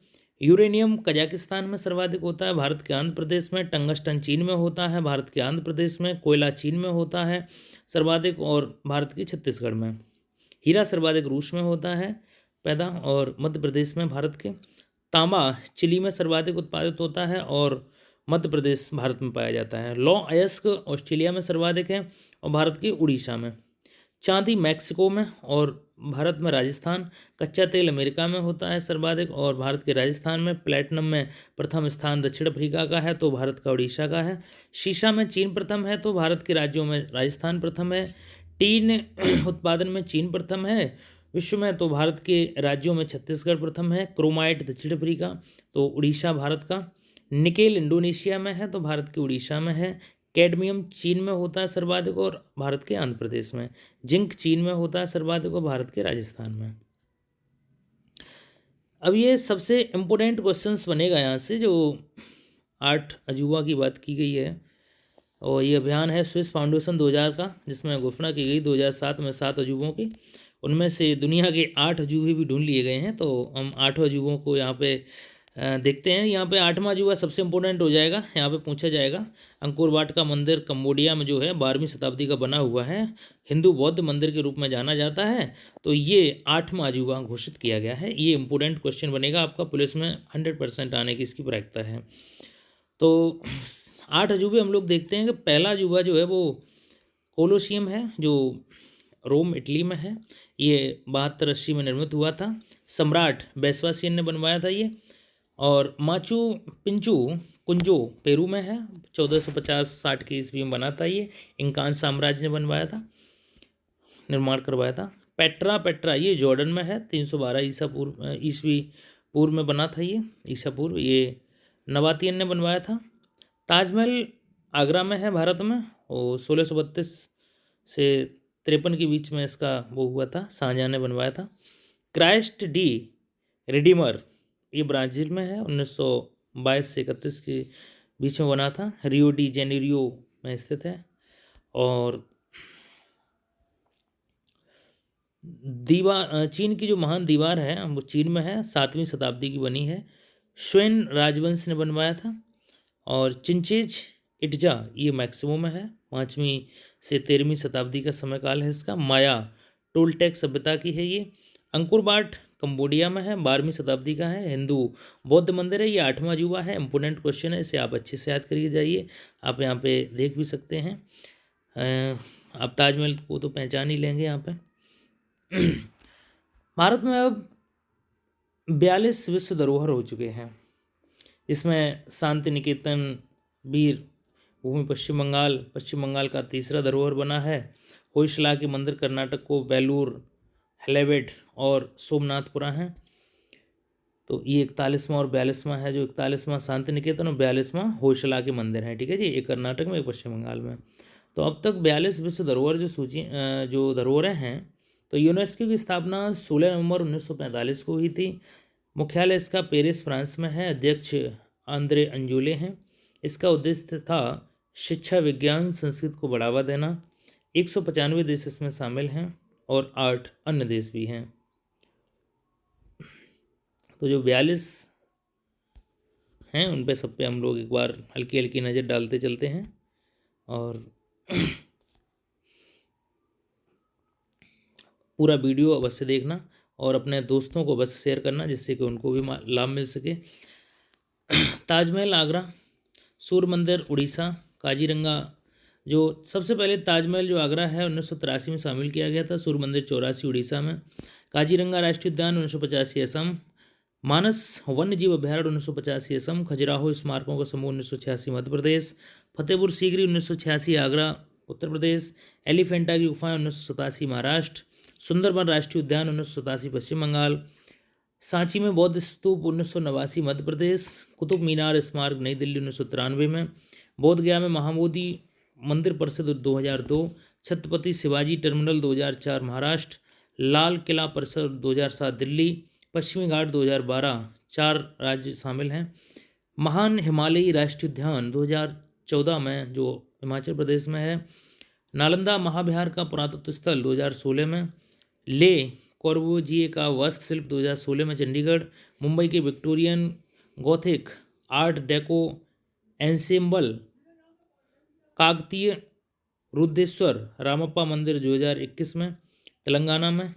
यूरेनियम कजाकिस्तान में सर्वाधिक होता है, भारत के आंध्र प्रदेश में। टंगस्टन चीन में होता है, भारत के आंध्र प्रदेश में। कोयला चीन में होता है सर्वाधिक और भारत के छत्तीसगढ़ में। हीरा सर्वाधिक रूस में होता है पैदा और मध्य प्रदेश में भारत के। तांबा चिली में सर्वाधिक उत्पादित होता है और मध्य प्रदेश भारत में पाया जाता है। लौ अयस्क ऑस्ट्रेलिया में सर्वाधिक है और भारत के उड़ीसा में। चांदी मैक्सिको में और भारत में राजस्थान। कच्चा तेल अमेरिका में होता है सर्वाधिक और भारत के राजस्थान में। प्लेटिनम में प्रथम स्थान दक्षिण अफ्रीका का है तो भारत का उड़ीसा का है। शीशा में चीन प्रथम है तो भारत के राज्यों में राजस्थान प्रथम है। टीन उत्पादन में चीन प्रथम है विश्व में तो भारत के राज्यों में छत्तीसगढ़ प्रथम है। क्रोमाइट दक्षिण अफ्रीका तो उड़ीसा भारत का। निकेल इंडोनेशिया में है तो भारत के उड़ीसा में है। कैडमियम चीन में होता है सर्वाधिक और भारत के आंध्र प्रदेश में। जिंक चीन में होता है सर्वाधिक और भारत के राजस्थान में। अब ये सबसे इम्पोर्टेंट क्वेश्चंस बनेगा यहाँ से, जो 8 अजूबा की बात की गई है और ये अभियान है स्विस फाउंडेशन 2000 का, जिसमें घोषणा की गई 2007 में 7 अजूबों की। उनमें से दुनिया के 8 अजूबे भी ढूंढ लिए गए हैं, तो हम 8 अजूबों को यहाँ पे देखते हैं। यहाँ पे 8वां अजूबा सबसे इम्पोर्टेंट हो जाएगा, यहाँ पे पूछा जाएगा। अंकोर वाट का मंदिर कंबोडिया में जो है 12वीं शताब्दी का बना हुआ है, हिंदू बौद्ध मंदिर के रूप में जाना जाता है, तो ये 8वां अजूबा घोषित किया गया है। ये इंपॉर्टेंट क्वेश्चन बनेगा आपका, पुलिस में 100% आने की इसकी प्रायिकता है। तो 8 अजूबे हम लोग देखते हैं कि पहला अजूबा जो है वो कोलोसियम है, जो रोम इटली में है। ये 72-80 में निर्मित हुआ था। सम्राट वेस्पासियन ने बनवाया था ये। और माचू पिंचू कुंजो पेरू में है, 1450-60 की ईस्वी में बना था ये। इंकान साम्राज्य ने बनवाया था, निर्माण करवाया था। पेट्रा ये जॉर्डन में है, 312 ईस्वी पूर्व में बना था ये, ईसा पूर्व। ये नबातियन ने बनवाया था। ताजमहल आगरा में है भारत में और 1632 से 53 के बीच में इसका वो हुआ था, शाहजहाँ ने बनवाया था। क्राइस्ट डी रिडीमर ये ब्राज़ील में है, 1922 से 31 के बीच में बना था, रियो डी जेनेरियो में स्थित है। और चीन की जो महान दीवार है वो चीन में है, 7वीं शताब्दी की बनी है, श्वेन राजवंश ने बनवाया था। और चिंचेज इटजा ये मैक्सिमो में है, 5वीं से 13वीं शताब्दी का समय काल है इसका। माया टोलटेक सभ्यता की है ये। अंकुर वाट कंबोडिया में है, 12वीं शताब्दी का है, हिंदू बौद्ध मंदिर है। ये 8वां अजूबा है, इंपोर्टेंट क्वेश्चन है, इसे आप अच्छे से याद करिए जाइए। आप यहाँ पे देख भी सकते हैं, आप ताजमहल को तो पहचान ही लेंगे यहाँ पे। भारत में अब 42 विश्व धरोहर हो चुके हैं, इसमें शांति निकेतन, वीर भूमि पश्चिम बंगाल का तीसरा धरोहर बना है। होयसला के मंदिर कर्नाटक को वेलूर, हलेबीड और सोमनाथपुरा हैं। तो ये 41वां और 42वां है। जो 41वां शांति निकेतन और 42वां होयसला के मंदिर हैं, ठीक है जी, एक कर्नाटक में एक पश्चिम बंगाल में। तो अब तक 42 विश्व धरोहर जो धरोहरें हैं। तो यूनेस्को की स्थापना 16 नवंबर 1945 को हुई थी। मुख्यालय इसका पेरिस, फ्रांस में है। अध्यक्ष आंद्रे अंजोले हैं। इसका उद्देश्य था शिक्षा, विज्ञान, संस्कृत को बढ़ावा देना। 195 देश इसमें शामिल हैं और 8 अन्य देश भी हैं। तो जो 42 हैं उन पे सब पे हम लोग एक बार हल्की हल्की नज़र डालते चलते हैं। और पूरा वीडियो अवश्य देखना और अपने दोस्तों को अवश्य शेयर करना, जिससे कि उनको भी लाभ मिल सके। ताजमहल आगरा, सूर्य मंदिर उड़ीसा, काजीरंगा। जो सबसे पहले ताजमहल जो आगरा है 1983 में शामिल किया गया था। सूर्य मंदिर 84 उड़ीसा में। काजीरंगा राष्ट्रीय उद्यान 1985 असम। मानस वन्य जीव अभ्यारण्य 1985 असम। खजुराहो स्मारकों का समूह 1986 मध्य प्रदेश। फतेहपुर सीकरी 1986 आगरा उत्तर प्रदेश। एलिफेंटा की गुफाएं 1987 महाराष्ट्र। सुंदरबन राष्ट्रीय उद्यान 1987 पश्चिम बंगाल। सांची में बौद्ध स्तूप 1989 मध्य प्रदेश। कुतुब मीनार स्मारक नई दिल्ली 1993 में। बोध गया में महाबोधि मंदिर परिषद 2002। छत्रपति शिवाजी टर्मिनल 2004 महाराष्ट्र। लाल किला परिसर 2007 दिल्ली। पश्चिमी घाट 2012। 4 राज्य शामिल हैं। महान हिमालयी राष्ट्रीय उद्यान 2014 में जो हिमाचल प्रदेश में है। नालंदा महाविहार का पुरातत्व स्थल 2016 में। ले कॉर्बुजिए का वास्तुशिल्प 2016 में चंडीगढ़। मुंबई के Victorian Gothic art deco ensemble Kakatiya Rudreshwar Ramappa मंदिर 2021 में तेलंगाना में।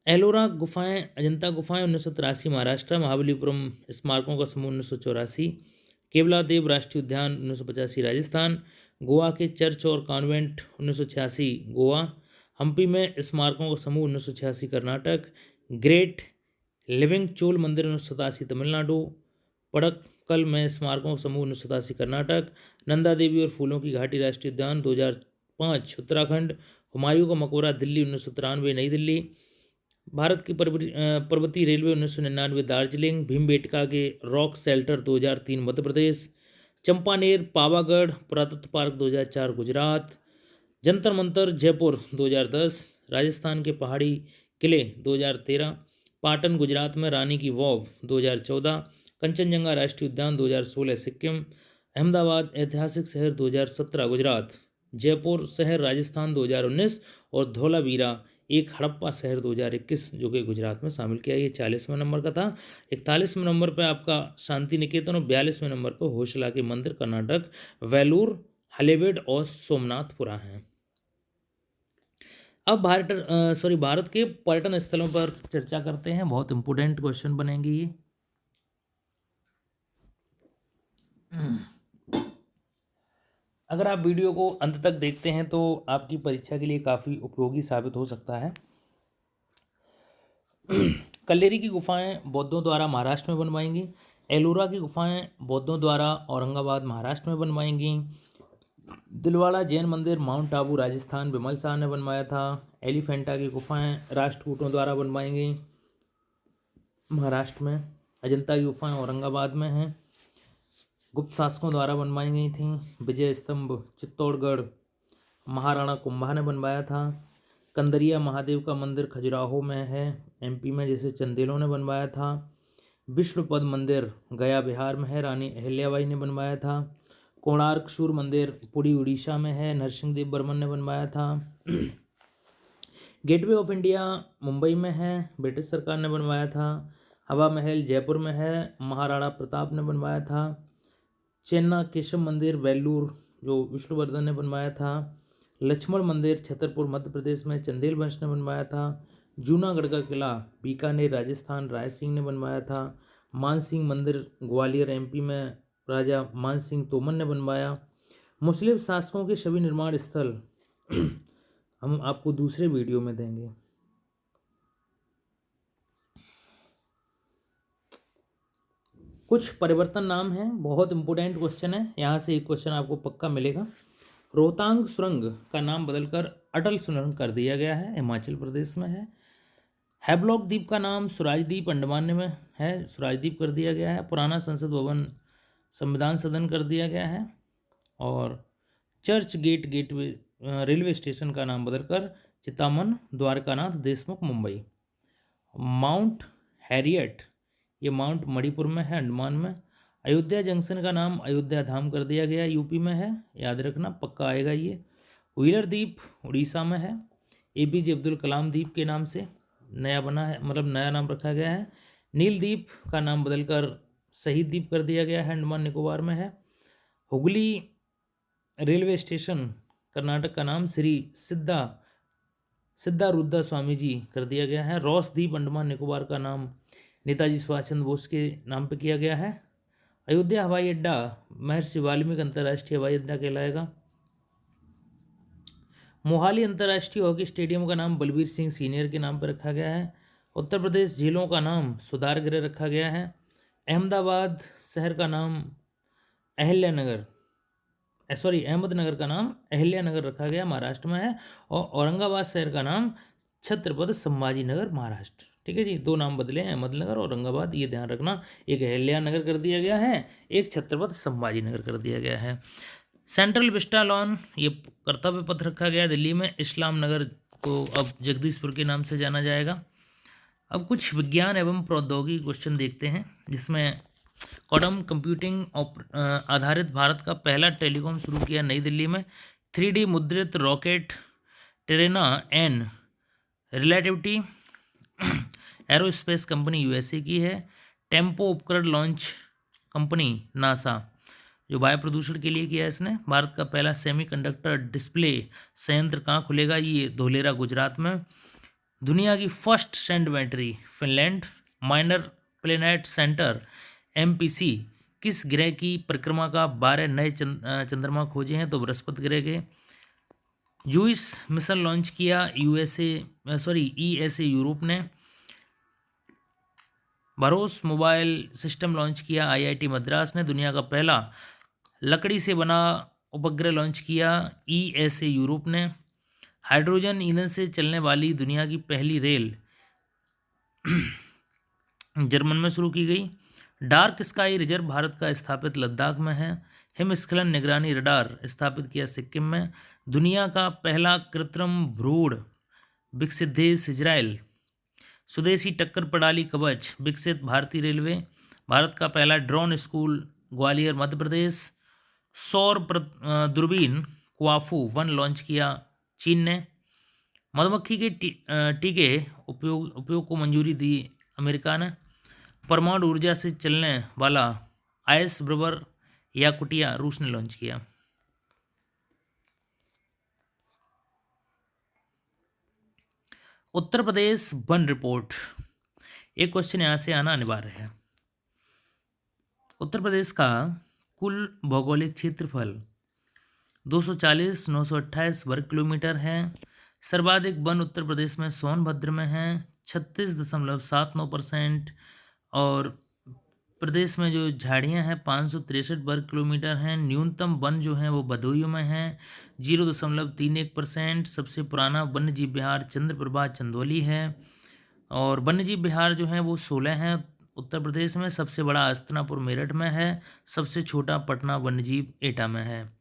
एलोरा गुफाएं, अजंता गुफाएं 1983 महाराष्ट्र। महाबलीपुरम स्मारकों का समूह 1984। केवलादेव राष्ट्रीय उद्यान 1985 राजस्थान। गोवा के चर्च और कॉन्वेंट 1986 गोवा। हम्पी में स्मारकों का समूह 1986 कर्नाटक। ग्रेट लिविंग चोल मंदिर 1987 तमिलनाडु। पड़क्कल में स्मारकों का समूह 1987 कर्नाटक। नंदा देवी और फूलों की घाटी राष्ट्रीय उद्यान 2005 उत्तराखंड। हुमायूं का मकबरा दिल्ली 1993 नई दिल्ली। भारत की पर्वतीय रेलवे 1999 दार्जिलिंग। भीमबेटका के रॉक शेल्टर 2003 मध्य प्रदेश। चंपानेर पावागढ़ पुरातत्व पार्क 2004 गुजरात। जंतर मंतर जयपुर 2010। राजस्थान के पहाड़ी किले 2013। पाटन गुजरात में रानी की वाव 2014। कंचनजंगा राष्ट्रीय उद्यान 2016 सिक्किम। अहमदाबाद ऐतिहासिक शहर 2017 गुजरात। जयपुर शहर राजस्थान 2019 और धौलावीरा एक हड़प्पा शहर 2021 जो कि गुजरात में शामिल किया। ये 40वें नंबर का था। 41वें नंबर पर आपका शांति निकेतन और 42वें नंबर पर होयसला के मंदिर कर्नाटक वेलूर, हलेबीड और सोमनाथपुरा हैं। अब भारत के पर्यटन स्थलों पर चर्चा करते हैं। बहुत इंपोर्टेंट क्वेश्चन बनेंगे ये। अगर आप वीडियो को अंत तक देखते हैं तो आपकी परीक्षा के लिए काफ़ी उपयोगी साबित हो सकता है। कल्लेरी की गुफाएं बौद्धों द्वारा महाराष्ट्र में बनवाई गई। एलोरा की गुफाएं बौद्धों द्वारा औरंगाबाद महाराष्ट्र में बनवाई गई। दिलवाड़ा जैन मंदिर माउंट आबू राजस्थान विमल शाह ने बनवाया था। एलिफेंटा की गुफाएं राष्ट्रकूटों द्वारा बनवाई गई महाराष्ट्र में। अजंता की गुफाएं औरंगाबाद में हैं, गुप्त शासकों द्वारा बनवाई गई थी। विजय स्तंभ चित्तौड़गढ़ महाराणा कुंभा ने बनवाया था। कंदरिया महादेव का मंदिर खजुराहो में है एमपी में, जिसे चंदेलों ने बनवाया था। विष्णुपद मंदिर गया बिहार में है, रानी अहिल्याबाई ने बनवाया था। कोणार्क सूर्य मंदिर पुरी उड़ीसा में है, नरसिंह देव बर्मन ने बनवाया था। गेटवे ऑफ इंडिया मुंबई में है, ब्रिटिश सरकार ने बनवाया था। हवा महल जयपुर में है, महाराणा प्रताप ने बनवाया था। चेन्ना केशव मंदिर वेल्लूर जो विष्णुवर्धन ने बनवाया था। लक्ष्मण मंदिर छतरपुर मध्य प्रदेश में चंदेल वंश ने बनवाया था। जूनागढ़ का किला बीकानेर राजस्थान राय सिंह ने बनवाया था। मानसिंह मंदिर ग्वालियर एमपी में राजा मानसिंह तोमर ने बनवाया। मुस्लिम शासकों के सभी निर्माण स्थल हम आपको दूसरे वीडियो में देंगे। कुछ परिवर्तन नाम हैं, बहुत इंपॉर्टेंट क्वेश्चन है, यहाँ से एक क्वेश्चन आपको पक्का मिलेगा। रोहतांग सुरंग का नाम बदलकर अटल सुरंग कर दिया गया है, हिमाचल प्रदेश में है। हैवलॉक द्वीप का नाम स्वराज द्वीप अंडमान में है, स्वराज द्वीप कर दिया गया है। पुराना संसद भवन संविधान सदन कर दिया गया है। और church gate gateway railway station का नाम बदलकर चित्तामन द्वारकानाथ देशमुख मुंबई। माउंट हैरियट, ये माउंट मणिपुर में है, अंडमान में। अयोध्या जंक्शन का नाम अयोध्या धाम कर दिया गया, यूपी में है, याद रखना पक्का आएगा ये। व्हीलर द्वीप उड़ीसा में है, एपीजे अब्दुल कलाम द्वीप के नाम से नया बना है, मतलब नया नाम रखा गया है। नील द्वीप का नाम बदलकर शहीद द्वीप कर दिया गया है, अंडमान निकोबार में है। हुगली रेलवे स्टेशन कर्नाटक का नाम श्री सिद्धारूढ़ स्वामी जी कर दिया गया है। रॉस द्वीप अंडमान निकोबार का नाम नेताजी सुभाष चंद्र बोस के नाम पर किया गया है। अयोध्या हवाई अड्डा महर्षि वाल्मीकि अंतर्राष्ट्रीय हवाई अड्डा कहलाएगा। मोहाली अंतर्राष्ट्रीय हॉकी स्टेडियम का नाम बलबीर सिंह सीनियर के नाम पर रखा गया है। उत्तर प्रदेश झीलों का नाम सुधार गृह रखा गया है। अहमदाबाद शहर का नाम अहमदनगर का नाम अहिल्यानगर रखा गया, महाराष्ट्र में है। और औरंगाबाद शहर का नाम छत्रपति संभाजी नगर, महाराष्ट्र। ठीक है जी, दो नाम बदले हैं, अहमदनगर और औरंगाबाद, ये ध्यान रखना। एक अहिल्यानगर कर दिया गया है, एक छत्रपति संभाजी नगर कर दिया गया है। सेंट्रल विस्टा लॉन, ये कर्तव्य पथ रखा गया दिल्ली में। इस्लाम नगर को अब जगदीशपुर के नाम से जाना जाएगा। अब कुछ विज्ञान एवं प्रौद्योगिकी क्वेश्चन देखते हैं, जिसमें क्वांटम कंप्यूटिंग आधारित भारत का पहला टेलीकॉम शुरू किया नई दिल्ली में। 3D मुद्रित rocket Terran an Relativity aerospace company USA की है। टेम्पो उपकरण लॉन्च कंपनी नासा, जो वायु प्रदूषण के लिए किया है इसने। भारत का पहला सेमीकंडक्टर डिस्प्ले संयंत्र कहाँ खुलेगा, ये धोलेरा गुजरात में। दुनिया की first sand battery Finland. Minor planet centre MPC किस ग्रह की परिक्रमा का 12 नए चंद्रमा खोजे हैं, तो बृहस्पति ग्रह के। जूइस मिशन लॉन्च किया ESA यूरोप ने। भरोस मोबाइल सिस्टम लॉन्च किया IIT मद्रास ने। दुनिया का पहला लकड़ी से बना उपग्रह लॉन्च किया ESA यूरोप ने। हाइड्रोजन ईंधन से चलने वाली दुनिया की पहली रेल जर्मन में शुरू की गई। डार्क स्काई रिजर्व भारत का स्थापित लद्दाख में है। हिमस्खलन निगरानी रडार स्थापित किया सिक्किम में। दुनिया का पहला कृत्रिम भ्रूण विकसित देश इजराइल। स्वदेशी टक्कर प्रणाली कवच विकसित भारतीय रेलवे। भारत का पहला ड्रोन स्कूल ग्वालियर मध्य प्रदेश। सौर दूरबीन क्वाफू 1 लॉन्च किया चीन ने। मधुमक्खी के टीके उपयोग को मंजूरी दी अमेरिका ने। परमाणु ऊर्जा से चलने वाला आइस ब्रबर या कुटिया रूस ने लॉन्च किया। उत्तर प्रदेश वन रिपोर्ट, एक क्वेश्चन यहाँ से आना अनिवार्य है। उत्तर प्रदेश का कुल भौगोलिक क्षेत्रफल 240,928 वर्ग किलोमीटर है। सर्वाधिक वन उत्तर प्रदेश में सोनभद्र में है 36.79%। और प्रदेश में जो झाड़ियाँ हैं 563 वर्ग किलोमीटर हैं। न्यूनतम वन जो है वो भदोही में है 0.31%। सबसे पुराना वन्यजीव विहार चंद्रप्रभा चंदौली है। और वन्यजीव विहार जो है वो 16 हैं उत्तर प्रदेश में। सबसे बड़ा हस्तिनापुर मेरठ में है। सबसे छोटा पटना वन्यजीव एटा में है।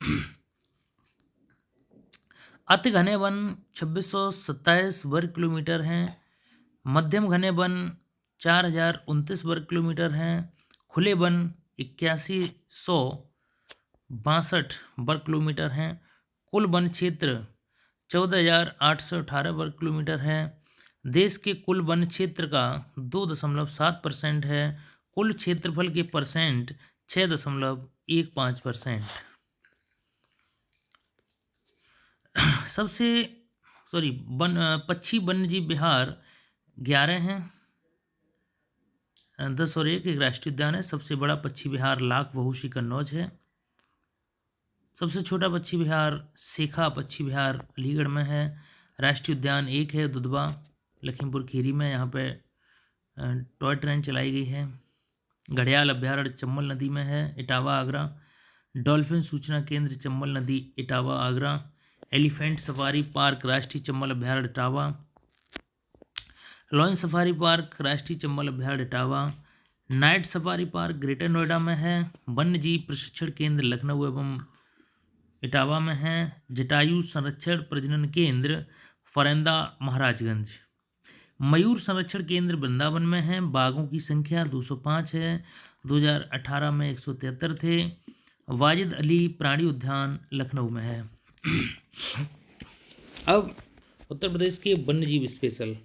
अति घने वन 2627 वर्ग किलोमीटर हैं। मध्यम घने वन 4029 वर्ग किलोमीटर हैं। खुले वन 8162 वर्ग किलोमीटर हैं। कुल वन क्षेत्र 14,818 वर्ग किलोमीटर है। देश के कुल वन क्षेत्र का 2.7% है। कुल क्षेत्रफल के परसेंट 6.15%। पक्षी वन्यजीव विहार 11 हैं। 10 और 1 एक राष्ट्रीय उद्यान है। सबसे बड़ा पक्षी विहार लाख वहुशी कन्नौज है। सबसे छोटा पक्षी विहार सेखा पक्षी विहार अलीगढ़ में है। राष्ट्रीय उद्यान 1 है दुधवा लखीमपुर खीरी में, यहाँ पे टॉय ट्रेन चलाई गई है। घड़ियाल अभ्यारण्य चंबल नदी में है, इटावा आगरा। डॉल्फिन सूचना केंद्र चंबल नदी, Etawah Agra. Elephant safari park राष्ट्रीय चंबल अभ्यारण्य, इटावा। लॉयन सफारी पार्क राष्ट्रीय चंबल अभ्यारण्य, Etawah. Night safari park greater Noida में है। वन्य जीव प्रशिक्षण केंद्र लखनऊ एवं इटावा में है। जटायु संरक्षण प्रजनन केंद्र फरेंदा महाराजगंज। मयूर संरक्षण केंद्र वृंदावन में है। बाघों की संख्या 205 है, 2018 में 173 थे। वाजिद अली प्राणी उद्यान लखनऊ में है। अब उत्तर प्रदेश के वन्यजीव स्पेशल।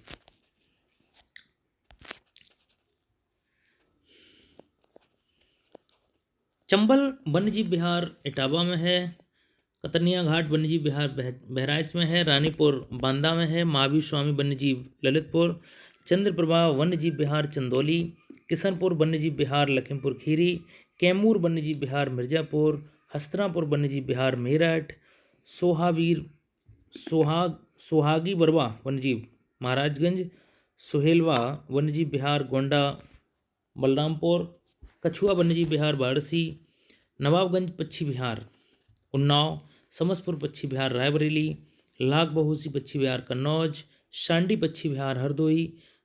चंबल वन्यजीव विहार इटावा में है। कतरनिया घाट वन्यजीव विहार बहराइच में है। रानीपुर बांदा में है। महावीर स्वामी वन्यजीव ललितपुर। चंद्रप्रभा वन्यजीव विहार चंदौली। किशनपुर वन्यजीव विहार लखीमपुर खीरी। कैमूर वन्यजीव विहार मिर्जापुर। हस्तिनापुर वन्यजीव विहार मेरठ। सोहागी बरवा वन्यजीव महाराजगंज। सुहेलवा वन्यजीव विहार गोंडा बलरामपुर। कछुआ वन्यजीव विहार वाराणसी। नवाबगंज पक्षी विहार उन्नाव। समसपुर पक्षी विहार रायबरेली। लाख बहूसी पक्षी विहार कन्नौज। शांडी पक्षी विहार हरदोई।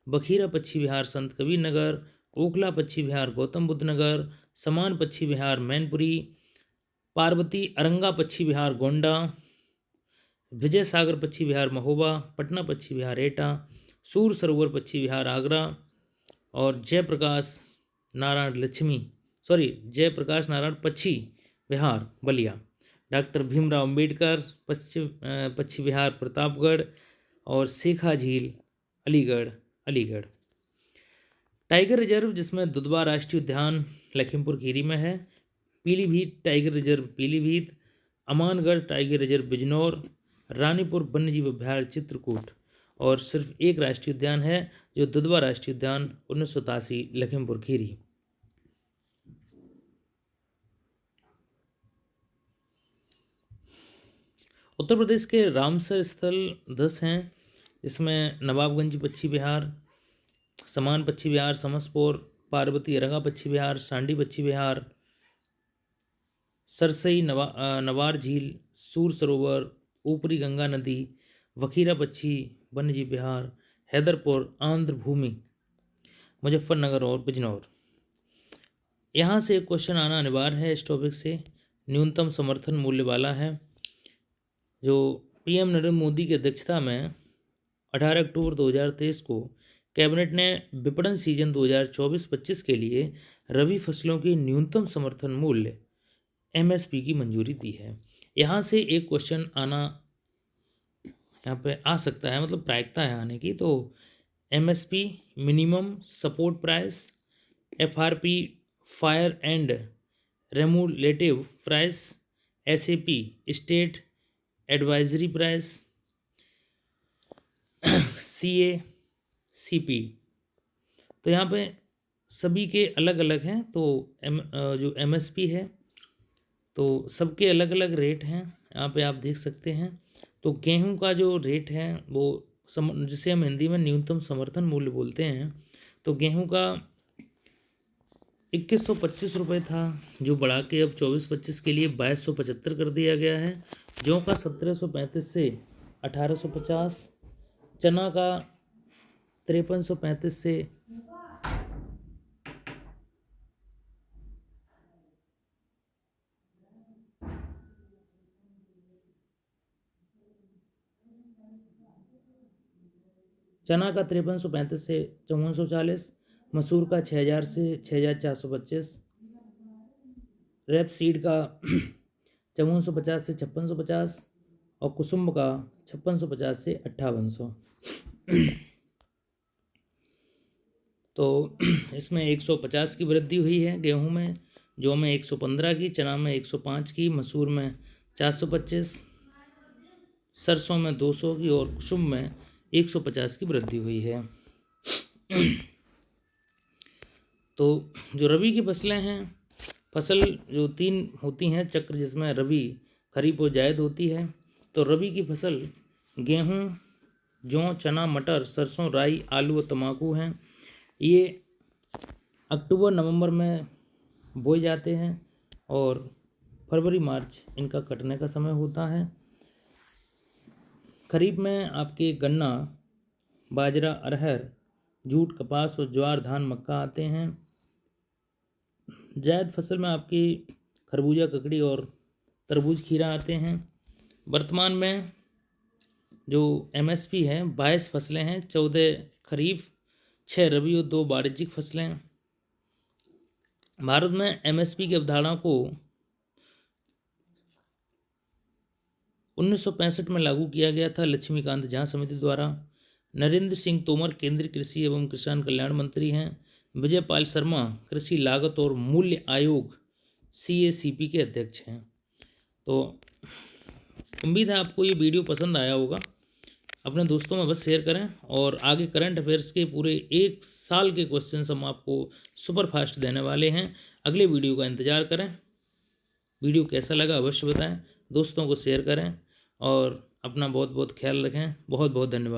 बखीरा पक्षी विहार संत कबीर नगर। ओखला पक्षी विहार गौतम बुद्ध नगर। समान पक्षी विहार मैनपुरी। पार्वती अरंगा पक्षी विहार गोंडा। विजय सागर पक्षी विहार महोबा। पटना पक्षी विहार एटा। सूर सरोवर पक्षी विहार आगरा। और जयप्रकाश नारायण पक्षी विहार बलिया। डॉक्टर भीमराव अंबेडकर पक्षी विहार प्रतापगढ़। और शेखा झील अलीगढ़। टाइगर रिजर्व जिसमें दुधवा राष्ट्रीय उद्यान लखीमपुर खीरी में है। Pilibhit tiger reserve Pilibhit. Amangarh tiger reserve Bijnor. Ranipur वन्यजीव अभ्यारण्य चित्रकूट। और सिर्फ एक राष्ट्रीय उद्यान है जो दुधवा राष्ट्रीय उद्यान 1987 लखीमपुर खीरी। उत्तर प्रदेश के रामसर स्थल 10 हैं। इसमें नवाबगंज पक्षी विहार, समान पक्षी विहार समसपुर, पार्वती अरंगा पक्षी विहार, सांडी पक्षी विहार, सरसई नवार झील, सूर सरोवर, ऊपरी गंगा नदी, वखीरा पक्षी वन्यजीव विहार, हैदरपुर, आंध्र भूमि, मुजफ्फरनगर और बिजनौर। यहाँ से एक क्वेश्चन आना अनिवार्य है इस टॉपिक से। न्यूनतम समर्थन मूल्य वाला है जो पीएम नरेंद्र मोदी की अध्यक्षता में 18 अक्टूबर 2023 को कैबिनेट ने विपणन सीजन 2024-25 के लिए रबी फसलों के न्यूनतम समर्थन मूल्य एमएसपी की मंजूरी दी है। यहाँ से एक क्वेश्चन आना यहाँ पे आ सकता है, मतलब प्रायिकता है आने की। तो MSP minimum support price, FRP fair and remunerative price, SAP state advisory price, CACP. तो यहाँ पे सभी के अलग अलग हैं। तो जो एमएसपी है तो सबके अलग अलग रेट हैं, यहाँ पे आप देख सकते हैं। तो गेहूं का जो रेट है वो जिसे हम हिंदी में न्यूनतम समर्थन मूल्य बोलते हैं, तो गेहूं का 2125 रुपये था, जो बढ़ा के अब 24-25 के लिए 2275 कर दिया गया है। जौ का 1735 से 1850, चना का 5335 से चना का 5335 से 5440, मसूर का 6000 से 6425, रेप सीड का 5450 से 5650 और कुसुम्ब का 5650 से 5800। तो इसमें 150 की वृद्धि हुई है गेहूं में, जौ में 115 की, चना में 105 की, मसूर में 425, सरसों में 200 की और कुसुम्ब में 150 की वृद्धि हुई है। तो जो रबी की फसलें हैं, फसल जो 3 होती हैं चक्र, जिसमें रबी, खरीफ और जायद होती है। तो रबी की फसल गेहूं, जौ, चना, मटर, सरसों, राई, आलू और तंबाकू हैं। ये अक्टूबर नवंबर में बोए जाते हैं और फरवरी मार्च इनका कटने का समय होता है। खरीफ में आपके गन्ना, बाजरा, अरहर, जूट, कपास और ज्वार, धान, मक्का आते हैं। जायद फसल में आपकी खरबूजा, ककड़ी और तरबूज, खीरा आते हैं। वर्तमान में जो एमएसपी है 22 फसलें हैं, 14 खरीफ, 6 रबी और 2 वाणिज्यिक फसलें। भारत में एमएसपी की अवधारणा को 1965 में लागू किया गया था लक्ष्मीकांत झा समिति द्वारा। नरेंद्र सिंह तोमर केंद्रीय कृषि एवं किसान कल्याण मंत्री हैं। विजय पाल शर्मा कृषि लागत और मूल्य आयोग CACP के अध्यक्ष हैं। तो उम्मीद है आपको ये वीडियो पसंद आया होगा। अपने दोस्तों में बस शेयर करें और आगे करंट अफेयर्स के पूरे 1 साल के क्वेश्चन हम आपको सुपर फास्ट देने वाले हैं। अगले वीडियो का इंतज़ार करें। वीडियो कैसा लगा अवश्य बताएं, दोस्तों को शेयर करें और अपना बहुत बहुत ख्याल रखें। बहुत बहुत धन्यवाद।